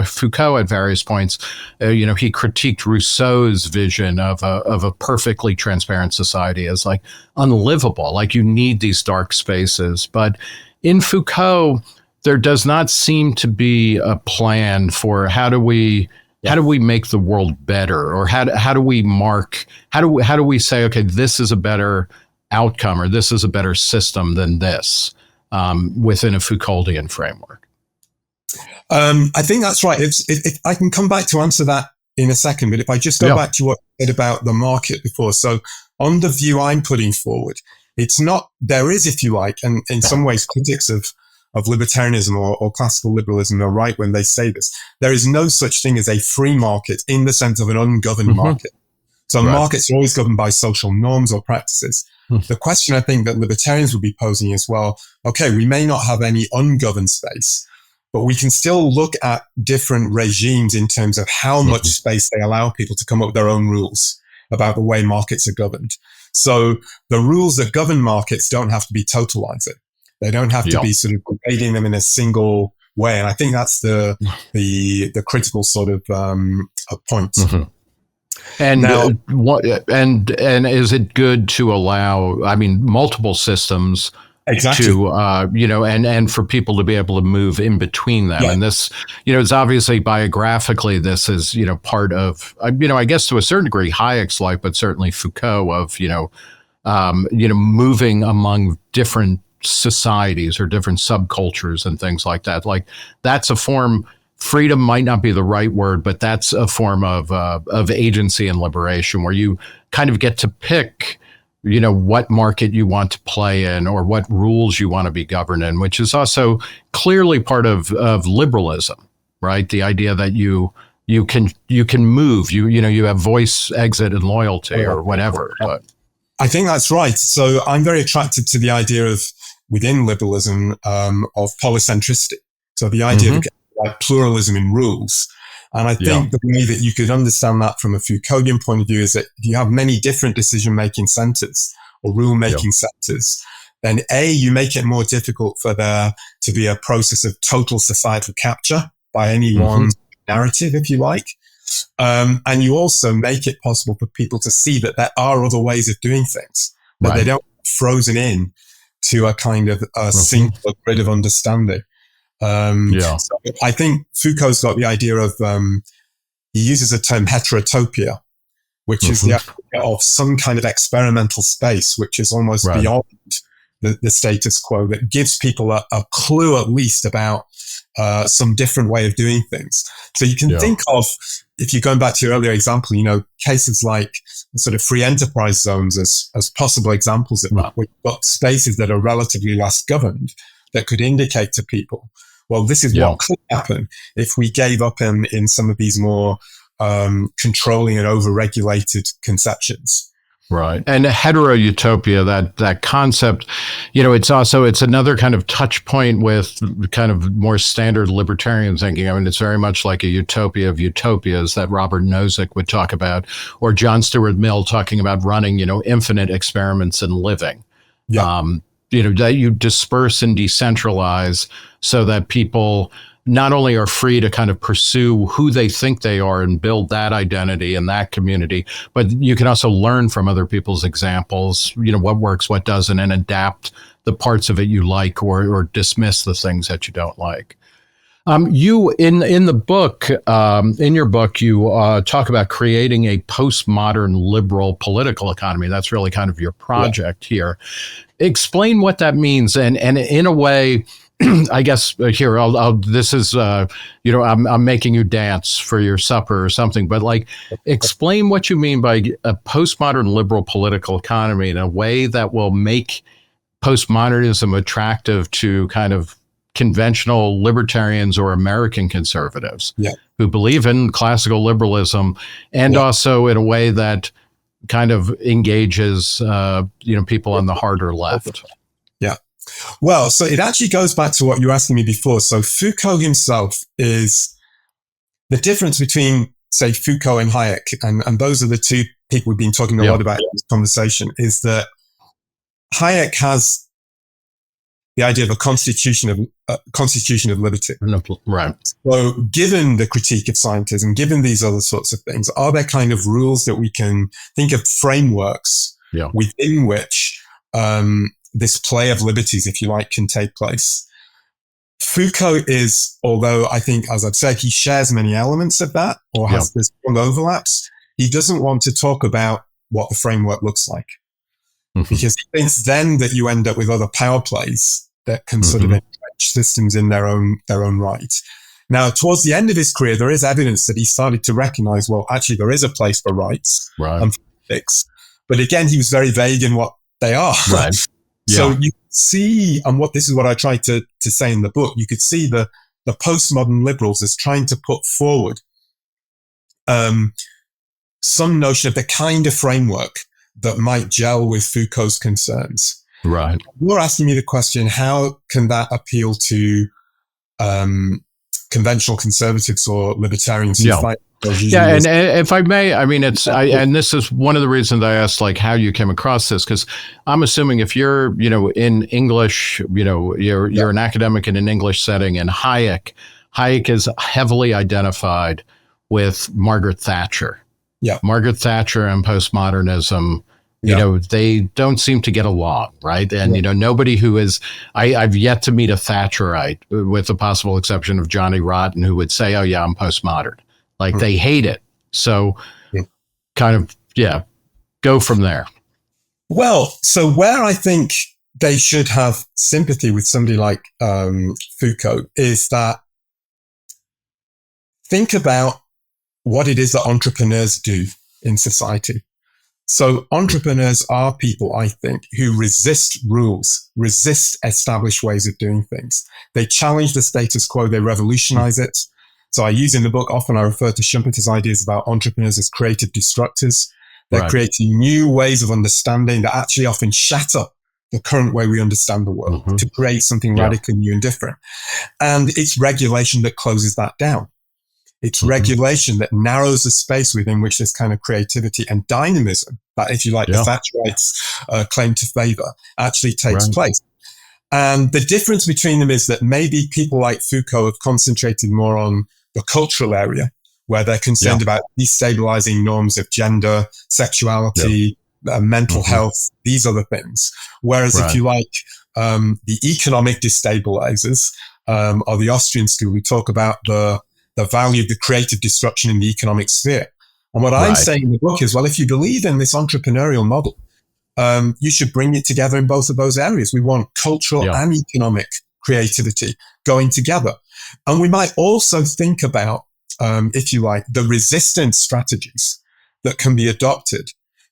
Foucault at various points, he critiqued Rousseau's vision of a perfectly transparent society as like unlivable. Like you need these dark spaces, but in Foucault, there does not seem to be a plan for how do we make the world better, or how do we say, okay, this is a better outcome, or this is a better system than this within a Foucauldian framework? I think that's right. If I can come back to answer that in a second, but if I just go back to what you said about the market before. So on the view I'm putting forward, it's not, there is, if you like, and in some ways critics of libertarianism or classical liberalism are right when they say this. There is no such thing as a free market in the sense of an ungoverned market. So markets are always governed by social norms or practices. The question I think that libertarians would be posing is, well, okay, we may not have any ungoverned space, but we can still look at different regimes in terms of how much space they allow people to come up with their own rules about the way markets are governed. So the rules that govern markets don't have to be totalizing. They don't have to be sort of grading them in a single way. And I think that's the critical sort of point. And now, and is it good to allow, I mean, multiple systems to, and for people to be able to move in between them? And this, it's obviously biographically, this is, part of, I guess to a certain degree, Hayek's life, but certainly Foucault of, moving among different societies or different subcultures and things like that. Like that's a form. Freedom might not be the right word, but that's a form of agency and liberation where you kind of get to pick, what market you want to play in or what rules you want to be governed in, which is also clearly part of liberalism, right? The idea that you can move, you have voice, exit, and loyalty or whatever. But I think that's right. So I'm very attracted to the idea of within liberalism of polycentricity. So the idea of like pluralism in rules. And I think the way that you could understand that from a Foucauldian point of view is that if you have many different decision-making centers or rule-making centers, then A, you make it more difficult for there to be a process of total societal capture by any one narrative, if you like. And you also make it possible for people to see that there are other ways of doing things, that they don't frozen in to a kind of a single grid of understanding. So I think Foucault's got the idea of, he uses the term heterotopia, which is the idea of some kind of experimental space, which is almost beyond the status quo, that gives people a clue at least about some different way of doing things. So you can think of, if you're going back to your earlier example, cases like sort of free enterprise zones as possible examples of that, where you've got spaces that are relatively less governed that could indicate to people, well, this is what could happen if we gave up in some of these more controlling and over-regulated conceptions. Right. And heteroutopia, that concept, it's another kind of touch point with kind of more standard libertarian thinking. I mean, it's very much like a utopia of utopias that Robert Nozick would talk about, or John Stuart Mill talking about running, infinite experiments in living. Yeah. That you disperse and decentralize so that people not only are free to kind of pursue who they think they are and build that identity in that community, but you can also learn from other people's examples, what works, what doesn't, and adapt the parts of it you like or dismiss the things that you don't like. You in the book, in your book, you talk about creating a postmodern liberal political economy. That's really kind of your project here. Explain what that means, and in a way, I guess here this is I'm making you dance for your supper or something, but explain what you mean by a postmodern liberal political economy in a way that will make postmodernism attractive to kind of conventional libertarians or American conservatives who believe in classical liberalism, and also in a way that kind of engages people on the harder left. Yeah. Well, so it actually goes back to what you were asking me before. So Foucault himself is the difference between, say, Foucault and Hayek, and those are the two people we've been talking a lot about in this conversation, is that Hayek has the idea of a constitution of liberty. Right. So given the critique of scientism, given these other sorts of things, are there kind of rules that we can think of, frameworks within which this play of liberties, if you like, can take place? Foucault is, although I think, as I've said, he shares many elements of that or has this strong overlaps, he doesn't want to talk about what the framework looks like. Because he thinks then that you end up with other power plays that can sort of entrench systems in their own right. Now, towards the end of his career, there is evidence that he started to recognize, well, actually, there is a place for rights and for ethics. But again, he was very vague in what they are. Right. So you see, and this is what I tried to say in the book, you could see the postmodern liberals as trying to put forward some notion of the kind of framework that might gel with Foucault's concerns. Right. You're asking me the question, how can that appeal to conventional conservatives or libertarians who fight? And if I may, I mean, and this is one of the reasons I asked, how you came across this, because I'm assuming if you're, in English, you're an academic in an English setting, and Hayek is heavily identified with Margaret Thatcher. Yeah. Margaret Thatcher and postmodernism, they don't seem to get along, right? And, nobody who is, I've yet to meet a Thatcherite, with the possible exception of Johnny Rotten, who would say, oh, yeah, I'm postmodern. They hate it. So kind of, go from there. Well, so where I think they should have sympathy with somebody like Foucault is that think about what it is that entrepreneurs do in society. So entrepreneurs are people, I think, who resist rules, resist established ways of doing things. They challenge the status quo, they revolutionize it. So I use in the book, often I refer to Schumpeter's ideas about entrepreneurs as creative destructors. They're creating new ways of understanding that actually often shatter the current way we understand the world to create something radically new and different. And it's regulation that closes that down. It's regulation that narrows the space within which this kind of creativity and dynamism, that, if you like, the Thatcherites claim to favor, actually takes place. And the difference between them is that maybe people like Foucault have concentrated more on the cultural area, where they're concerned about destabilizing norms of gender, sexuality, mental health, these other things. Whereas if you like, the economic destabilizers are the Austrian school, who talk about the value of the creative destruction in the economic sphere. And what I'm saying in the book is, well, if you believe in this entrepreneurial model, you should bring it together in both of those areas. We want cultural and economic creativity going together. And we might also think about, if you like, the resistance strategies that can be adopted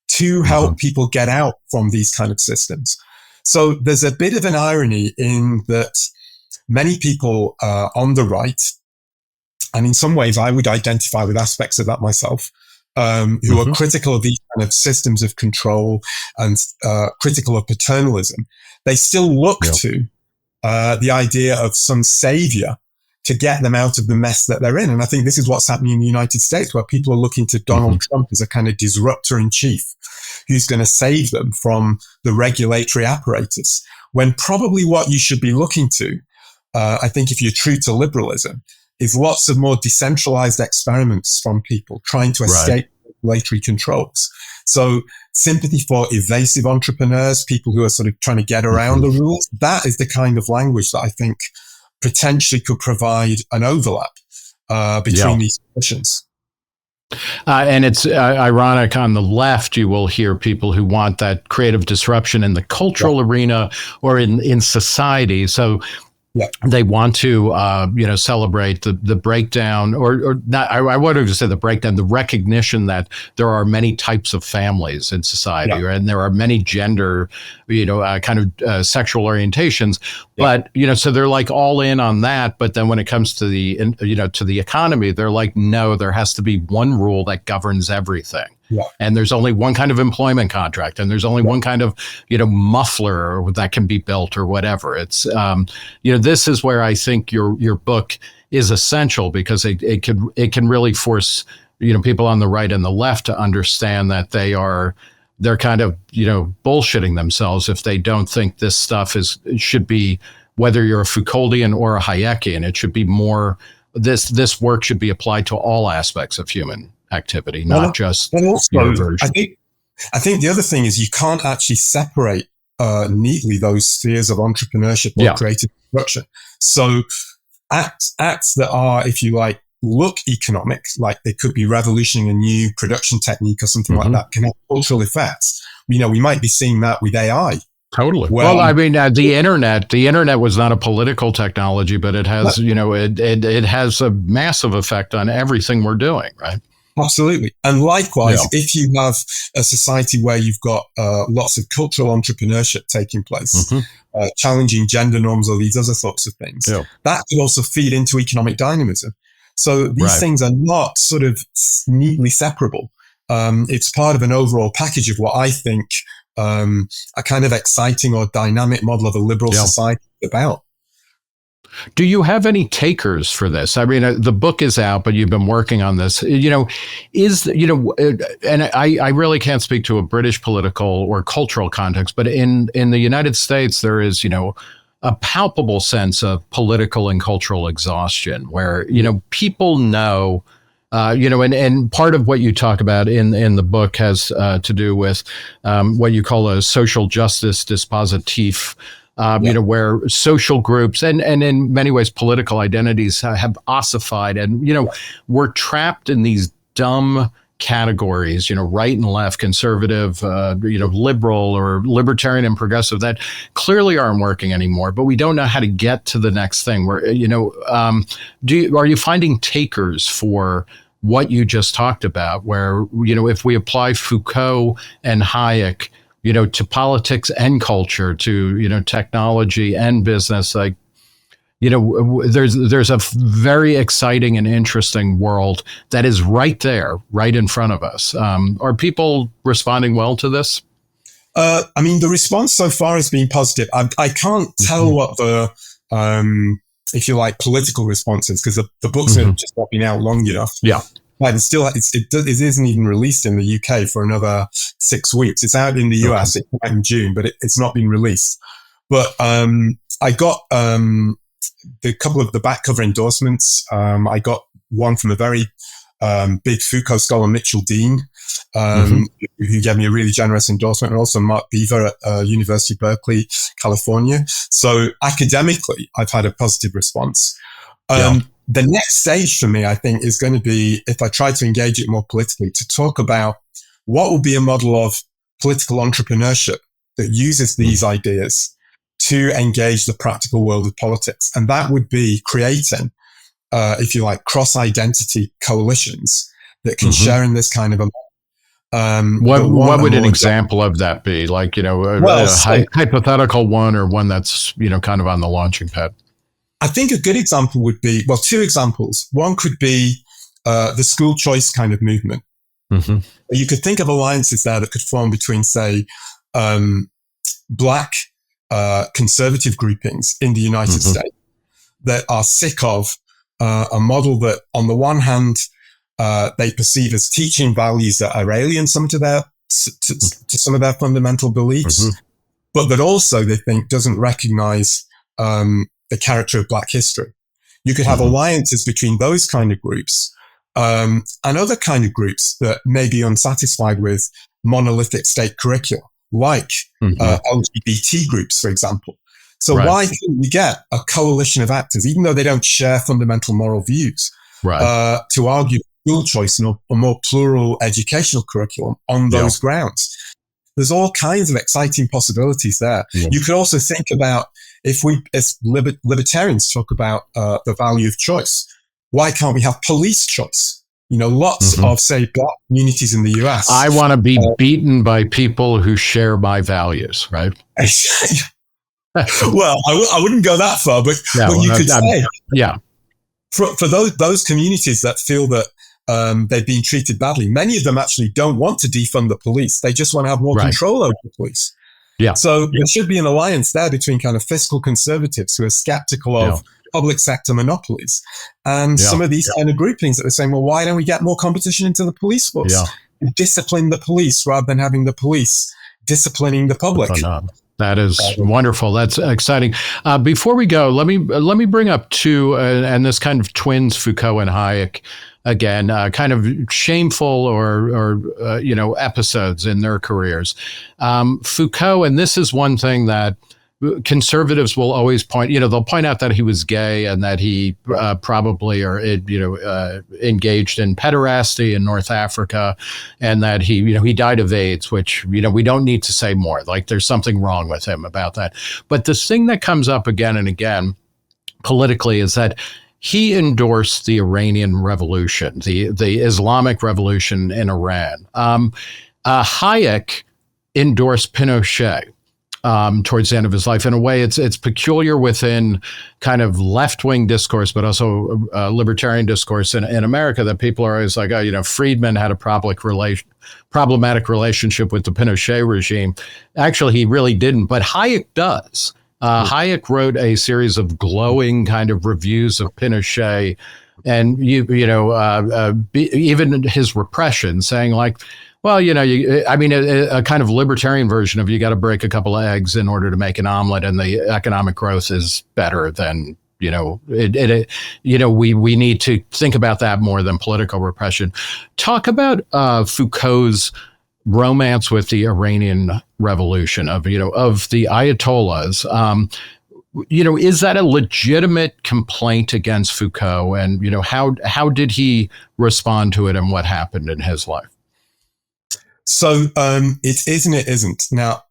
to help people get out from these kind of systems. So there's a bit of an irony in that many people on the right, and in some ways I would identify with aspects of that myself, who are critical of these kind of systems of control and critical of paternalism, they still look to the idea of some savior to get them out of the mess that they're in. And I think this is what's happening in the United States, where people are looking to Donald Trump as a kind of disruptor in chief who's going to save them from the regulatory apparatus, when probably what you should be looking to, I think if you're true to liberalism, is lots of more decentralized experiments from people trying to escape regulatory controls. So sympathy for evasive entrepreneurs, people who are sort of trying to get around the rules, that is the kind of language that I think potentially could provide an overlap between these positions. And it's ironic, on the left, you will hear people who want that creative disruption in the cultural arena or in society. So they want to, celebrate the breakdown, or not. I wanted to say the breakdown, the recognition that there are many types of families in society, and there are many gender, sexual orientations. But so they're like all in on that. But then when it comes to the economy, they're like, no, there has to be one rule that governs everything. And there's only one kind of employment contract, and there's only one kind of, muffler that can be built or whatever. It's, this is where I think your book is essential, because it can really force, people on the right and the left to understand that they're kind of, bullshitting themselves if they don't think this stuff should be, whether you're a Foucauldian or a Hayekian, it should be more, this work should be applied to all aspects of human activity, not just your version. I think the other thing is you can't actually separate neatly those spheres of entrepreneurship or creative destruction. So acts that are, if you like, look economic, like they could be revolutioning a new production technique or something like that, can have cultural effects. We might be seeing that with AI. Totally. Well, I mean, the internet was not a political technology, but it has, it has a massive effect on everything we're doing, right? Absolutely. And likewise, if you have a society where you've got lots of cultural entrepreneurship taking place, challenging gender norms or these other sorts of things, that could also feed into economic dynamism. So these things are not sort of neatly separable. It's part of an overall package of what I think a kind of exciting or dynamic model of a liberal society is about. Do you have any takers for this? I mean, the book is out, but you've been working on this. And I really can't speak to a British political or cultural context, but in the United States, there is, a palpable sense of political and cultural exhaustion where, people know, and part of what you talk about in the book has to do with what you call a social justice dispositif. Where social groups and in many ways political identities have ossified, and, we're trapped in these dumb categories, right and left, conservative, liberal or libertarian and progressive, that clearly aren't working anymore, but we don't know how to get to the next thing. Where, are you finding takers for what you just talked about, where, if we apply Foucault and Hayek, to politics and culture, to, technology and business, like, there's a very exciting and interesting world that is right there, right in front of us. Are people responding well to this? I mean, the response so far has been positive. I can't tell what the, if you like, political response is, because the books have just not been out long enough. But it isn't even released in the UK for another 6 weeks. It's out in the US in June, but it's not been released. But I got the couple of the back cover endorsements. I got one from a very big Foucault scholar, Michel, who gave me a really generous endorsement, and also Mark Beaver at University of Berkeley, California. So academically, I've had a positive response. The next stage for me, I think, is going to be, if I try to engage it more politically, to talk about what will be a model of political entrepreneurship that uses these ideas to engage the practical world of politics. And that would be creating, if you like, cross-identity coalitions that can share in this kind of a what would an example of that be? Like, hypothetical one, or one that's, kind of on the launching pad? I think a good example would be, well, two examples. One could be the school choice kind of movement. You could think of alliances there that could form between, say, black conservative groupings in the United States that are sick of a model that, on the one hand, they perceive as teaching values that are alien to some of their fundamental beliefs, but that also they think doesn't recognize the character of black history. You could have alliances between those kind of groups and other kind of groups that may be unsatisfied with monolithic state curricula, like LGBT groups, for example. So why can't we get a coalition of actors, even though they don't share fundamental moral views, to argue school choice and a more plural educational curriculum on those grounds? There's all kinds of exciting possibilities there. You could also think about, if libertarians talk about the value of choice, why can't we have police choice? Lots of, say, black communities in the US. I want to be beaten by people who share my values, right? Well, I wouldn't go that far, but you could say, for those communities that feel that they've been treated badly, many of them actually don't want to defund the police. They just want to have more control over the police. So there should be an alliance there between kind of fiscal conservatives who are skeptical of public sector monopolies and some of these kind of groupings that are saying, well, why don't we get more competition into the police force? Discipline the police rather than having the police disciplining the public. That is wonderful. That's exciting. Before we go, let me bring up two, and this kind of twins Foucault and Hayek again, kind of shameful or episodes in their careers. Foucault, and this is one thing that conservatives will always they'll point out that he was gay and that he probably engaged in pederasty in North Africa, and that he died of AIDS, which, we don't need to say more. Like, there's something wrong with him about that. But the thing that comes up again and again politically is that he endorsed the Iranian Revolution, the Islamic Revolution in Iran. Hayek endorsed Pinochet towards the end of his life. In a way, it's peculiar within kind of left-wing discourse, but also libertarian discourse in America, that people are always like, Friedman had a problematic relationship with the Pinochet regime. Actually, he really didn't, but Hayek does. Hayek wrote a series of glowing kind of reviews of Pinochet, and even his repression, saying like, well, a kind of libertarian version of, you got to break a couple of eggs in order to make an omelet, and the economic growth is better than, we need to think about that more than political repression. Talk about Foucault's romance with the Iranian Revolution of the Ayatollahs. Is that a legitimate complaint against Foucault? And, how did he respond to it, and what happened in his life? So it is and it isn't. Now,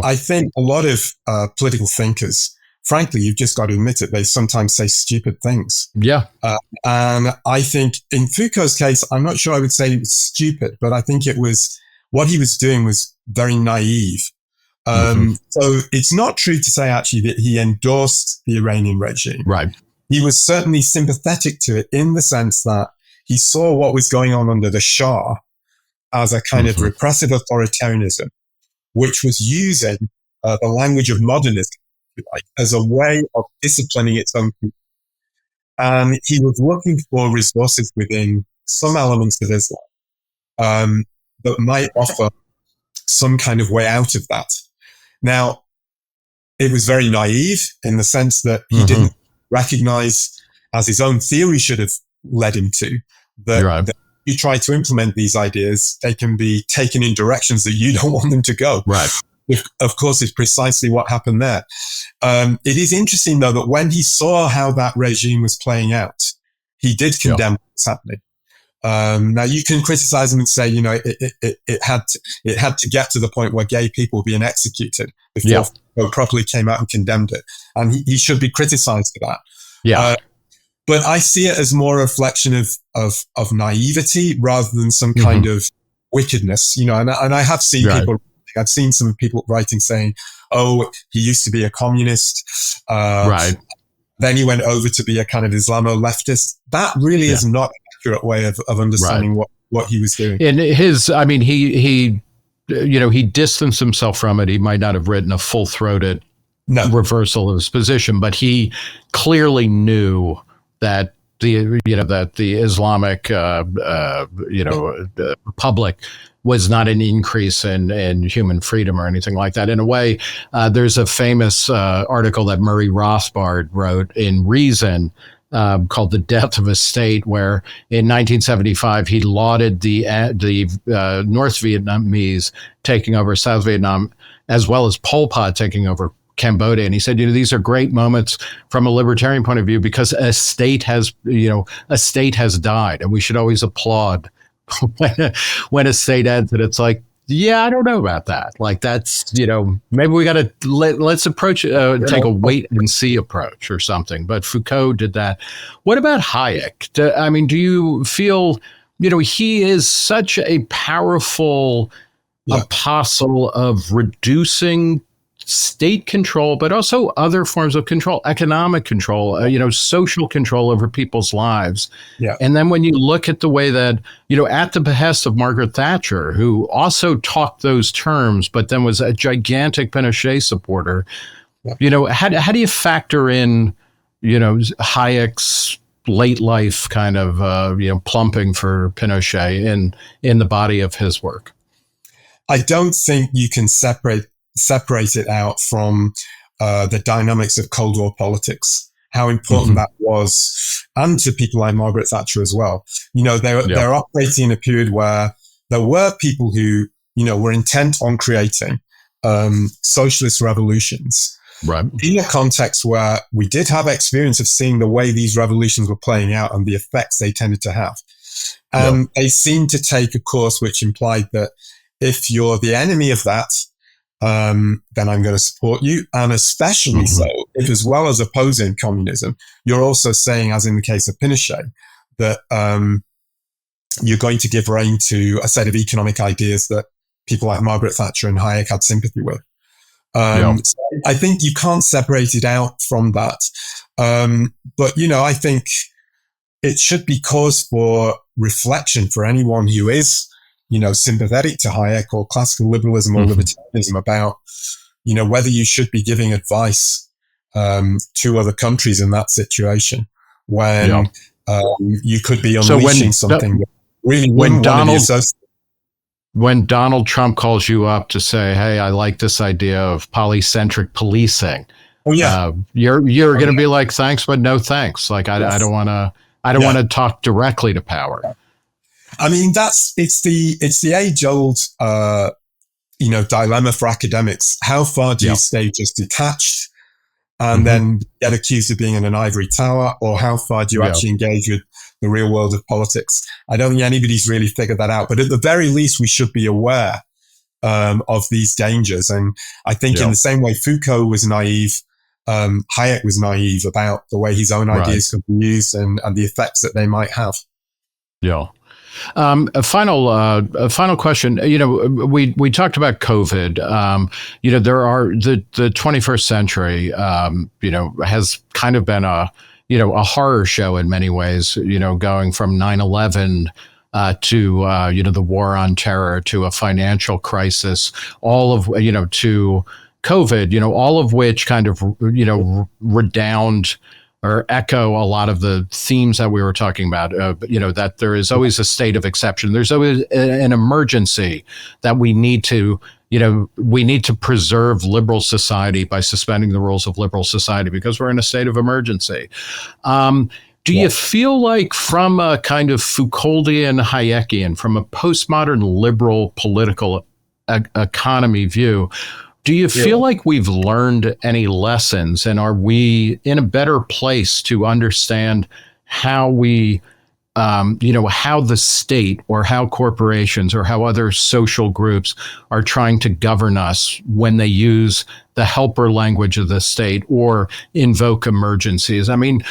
I think a lot of political thinkers, frankly, you've just got to admit it, they sometimes say stupid things. And I think in Foucault's case, I'm not sure I would say it was stupid, but I think it was, what he was doing was very naive. So it's not true to say actually that he endorsed the Iranian regime. He was certainly sympathetic to it, in the sense that he saw what was going on under the Shah as a kind of repressive authoritarianism, which was using the language of modernism, as a way of disciplining its own people. And he was looking for resources within some elements of Islam that might offer some kind of way out of that. Now, it was very naive in the sense that he didn't recognize, as his own theory should have led him to, that you try to implement these ideas, they can be taken in directions that you don't want them to go. Which, of course, is precisely what happened there. It is interesting, though, that when he saw how that regime was playing out, he did condemn what's happening. Now you can criticize him and say, it had to get to the point where gay people were being executed before Foucault properly came out and condemned it, and he should be criticized for that. Yeah. But I see it as more a reflection of naivety rather than some kind of wickedness, and I have seen I've seen some people writing saying, oh, he used to be a communist. Right. Then he went over to be a kind of Islamo-leftist. That really is not an accurate way of understanding what he was doing. In his, I mean, he distanced himself from it. He might not have written a full-throated reversal of his position, but he clearly knew that the Islamic republic was not an increase in human freedom or anything like that. In a way, there's a famous article that Murray Rothbard wrote in Reason called "The Death of a State," where in 1975 he lauded the North Vietnamese taking over South Vietnam, as well as Pol Pot taking over Cambodia. And he said, these are great moments from a libertarian point of view because a state has died, and we should always applaud when a state ends. And it's like, I don't know about that. Like, that's, maybe we got to let's approach take a wait and see approach or something. But Foucault did that. What about Hayek? Do you feel, he is such a powerful apostle of reducing state control, but also other forms of control, economic control, social control over people's lives. Yeah. And then when you look at the way that, at the behest of Margaret Thatcher, who also talked those terms, but then was a gigantic Pinochet supporter, how do you factor in, Hayek's late life kind of, plumping for Pinochet in the body of his work? I don't think you can separate it out from the dynamics of Cold War politics, how important that was, and to people like Margaret Thatcher as well. They're operating in a period where there were people who, were intent on creating socialist revolutions. Right. In a context where we did have experience of seeing the way these revolutions were playing out and the effects they tended to have. They seemed to take a course which implied that if you're the enemy of that, then I'm going to support you. And especially so if, as well as opposing communism, you're also saying, as in the case of Pinochet, that you're going to give rein to a set of economic ideas that people like Margaret Thatcher and Hayek had sympathy with. So I think you can't separate it out from that. But, I think it should be cause for reflection for anyone who is sympathetic to Hayek or classical liberalism or libertarianism about, whether you should be giving advice to other countries in that situation when you could be unleashing something that really wouldn't want to be associated. When Donald Trump calls you up to say, hey, I like this idea of polycentric policing, you're going to be like, thanks, but no thanks. Like, I don't want to talk directly to power. I mean, it's the age-old, dilemma for academics. How far do you stay just detached and then get accused of being in an ivory tower, or how far do you actually engage with the real world of politics? I don't think anybody's really figured that out. But at the very least, we should be aware of these dangers. And I think in the same way Foucault was naive, Hayek was naive about the way his own ideas could be used and the effects that they might have. Yeah. A final question. We talked about COVID. There are the 21st century. Has kind of been a horror show in many ways. Going from 9/11 to the war on terror, to a financial crisis, all of to COVID. All of which kind of redound or echo a lot of the themes that we were talking about, that there is always a state of exception. There's always an emergency that we need to preserve liberal society by suspending the rules of liberal society because we're in a state of emergency. Do you feel like, from a kind of Foucauldian, Hayekian, from a postmodern liberal political economy view, do you feel like we've learned any lessons, and are we in a better place to understand how we how the state or how corporations or how other social groups are trying to govern us when they use the helper language of the state or invoke emergencies. I mean,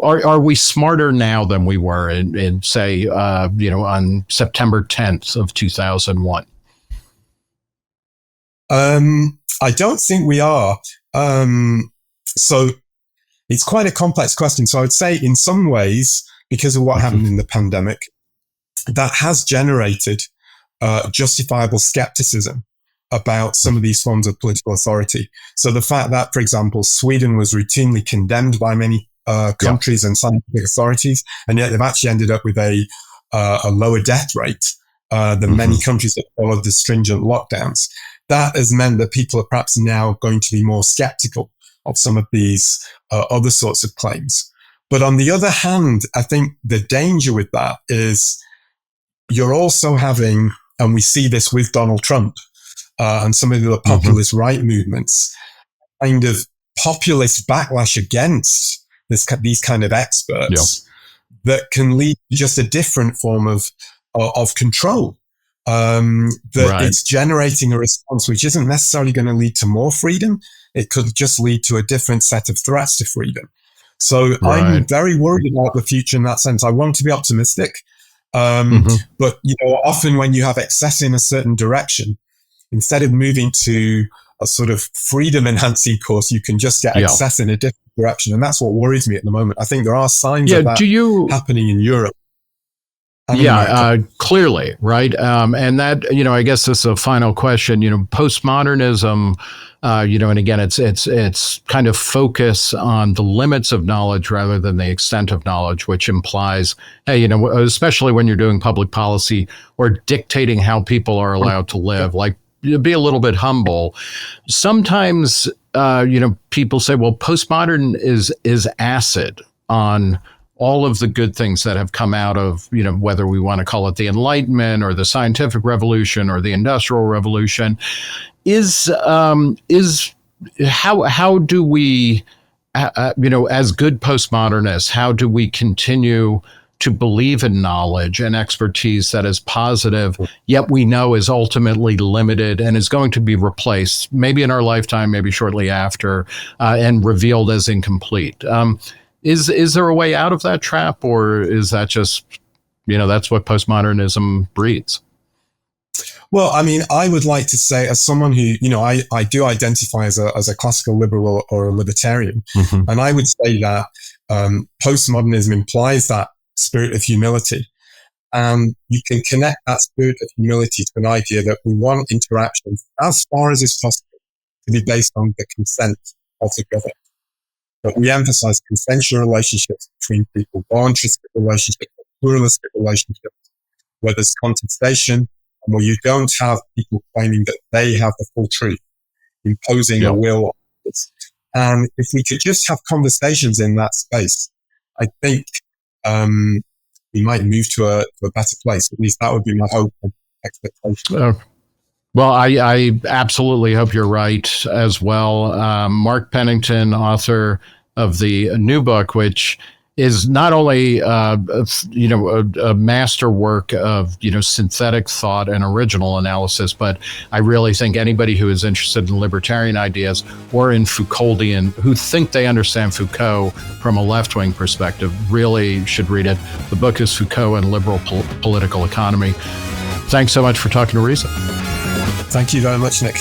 are we smarter now than we were in say, on September 10th of 2001? I don't think we are. So it's quite a complex question. So I would say in some ways, because of what happened in the pandemic, that has generated justifiable skepticism about some of these forms of political authority. So the fact that, for example, Sweden was routinely condemned by many countries and scientific authorities, and yet they've actually ended up with a lower death rate than many countries that followed the stringent lockdowns. That has meant that people are perhaps now going to be more skeptical of some of these other sorts of claims. But on the other hand, I think the danger with that is you're also having, and we see this with Donald Trump and some of the populist right movements, kind of populist backlash against these kind of experts that can lead to just a different form of control. It's generating a response which isn't necessarily going to lead to more freedom. It could just lead to a different set of threats to freedom. So I'm very worried about the future in that sense. I want to be optimistic. But, often when you have excess in a certain direction, instead of moving to a sort of freedom enhancing course, you can just get excess in a different direction. And that's what worries me at the moment. I think there are signs of that happening in Europe. Clearly, right? And that, I guess this is a final question, postmodernism, and again, it's kind of focus on the limits of knowledge rather than the extent of knowledge, which implies, hey, especially when you're doing public policy or dictating how people are allowed to live, like be a little bit humble. Sometimes, people say, well, postmodern is acid on all of the good things that have come out of, whether we want to call it the Enlightenment or the scientific revolution or the Industrial Revolution, how do we, as good postmodernists, how do we continue to believe in knowledge and expertise that is positive, yet we know is ultimately limited and is going to be replaced, maybe in our lifetime, maybe shortly after, and revealed as incomplete? Is there a way out of that trap, or is that just, that's what postmodernism breeds? Well, I mean, I would like to say, as someone who, I do identify as a classical liberal or a libertarian, and I would say that postmodernism implies that spirit of humility. And you can connect that spirit of humility to an idea that we want interactions, as far as is possible, to be based on the consent of the governed. But we emphasize consensual relationships between people, voluntaristic relationships, pluralistic relationships, where there's contestation and where you don't have people claiming that they have the full truth, imposing a will. And if we could just have conversations in that space, I think we might move to a better place. At least that would be my hope and expectation. Well, I absolutely hope you're right as well. Mark Pennington, author of the new book, which is not only a masterwork of synthetic thought and original analysis, but I really think anybody who is interested in libertarian ideas or in Foucauldian, who think they understand Foucault from a left-wing perspective, really should read it. The book is Foucault and Liberal Political Economy. Thanks so much for talking to Risa. Thank you very much, Nick.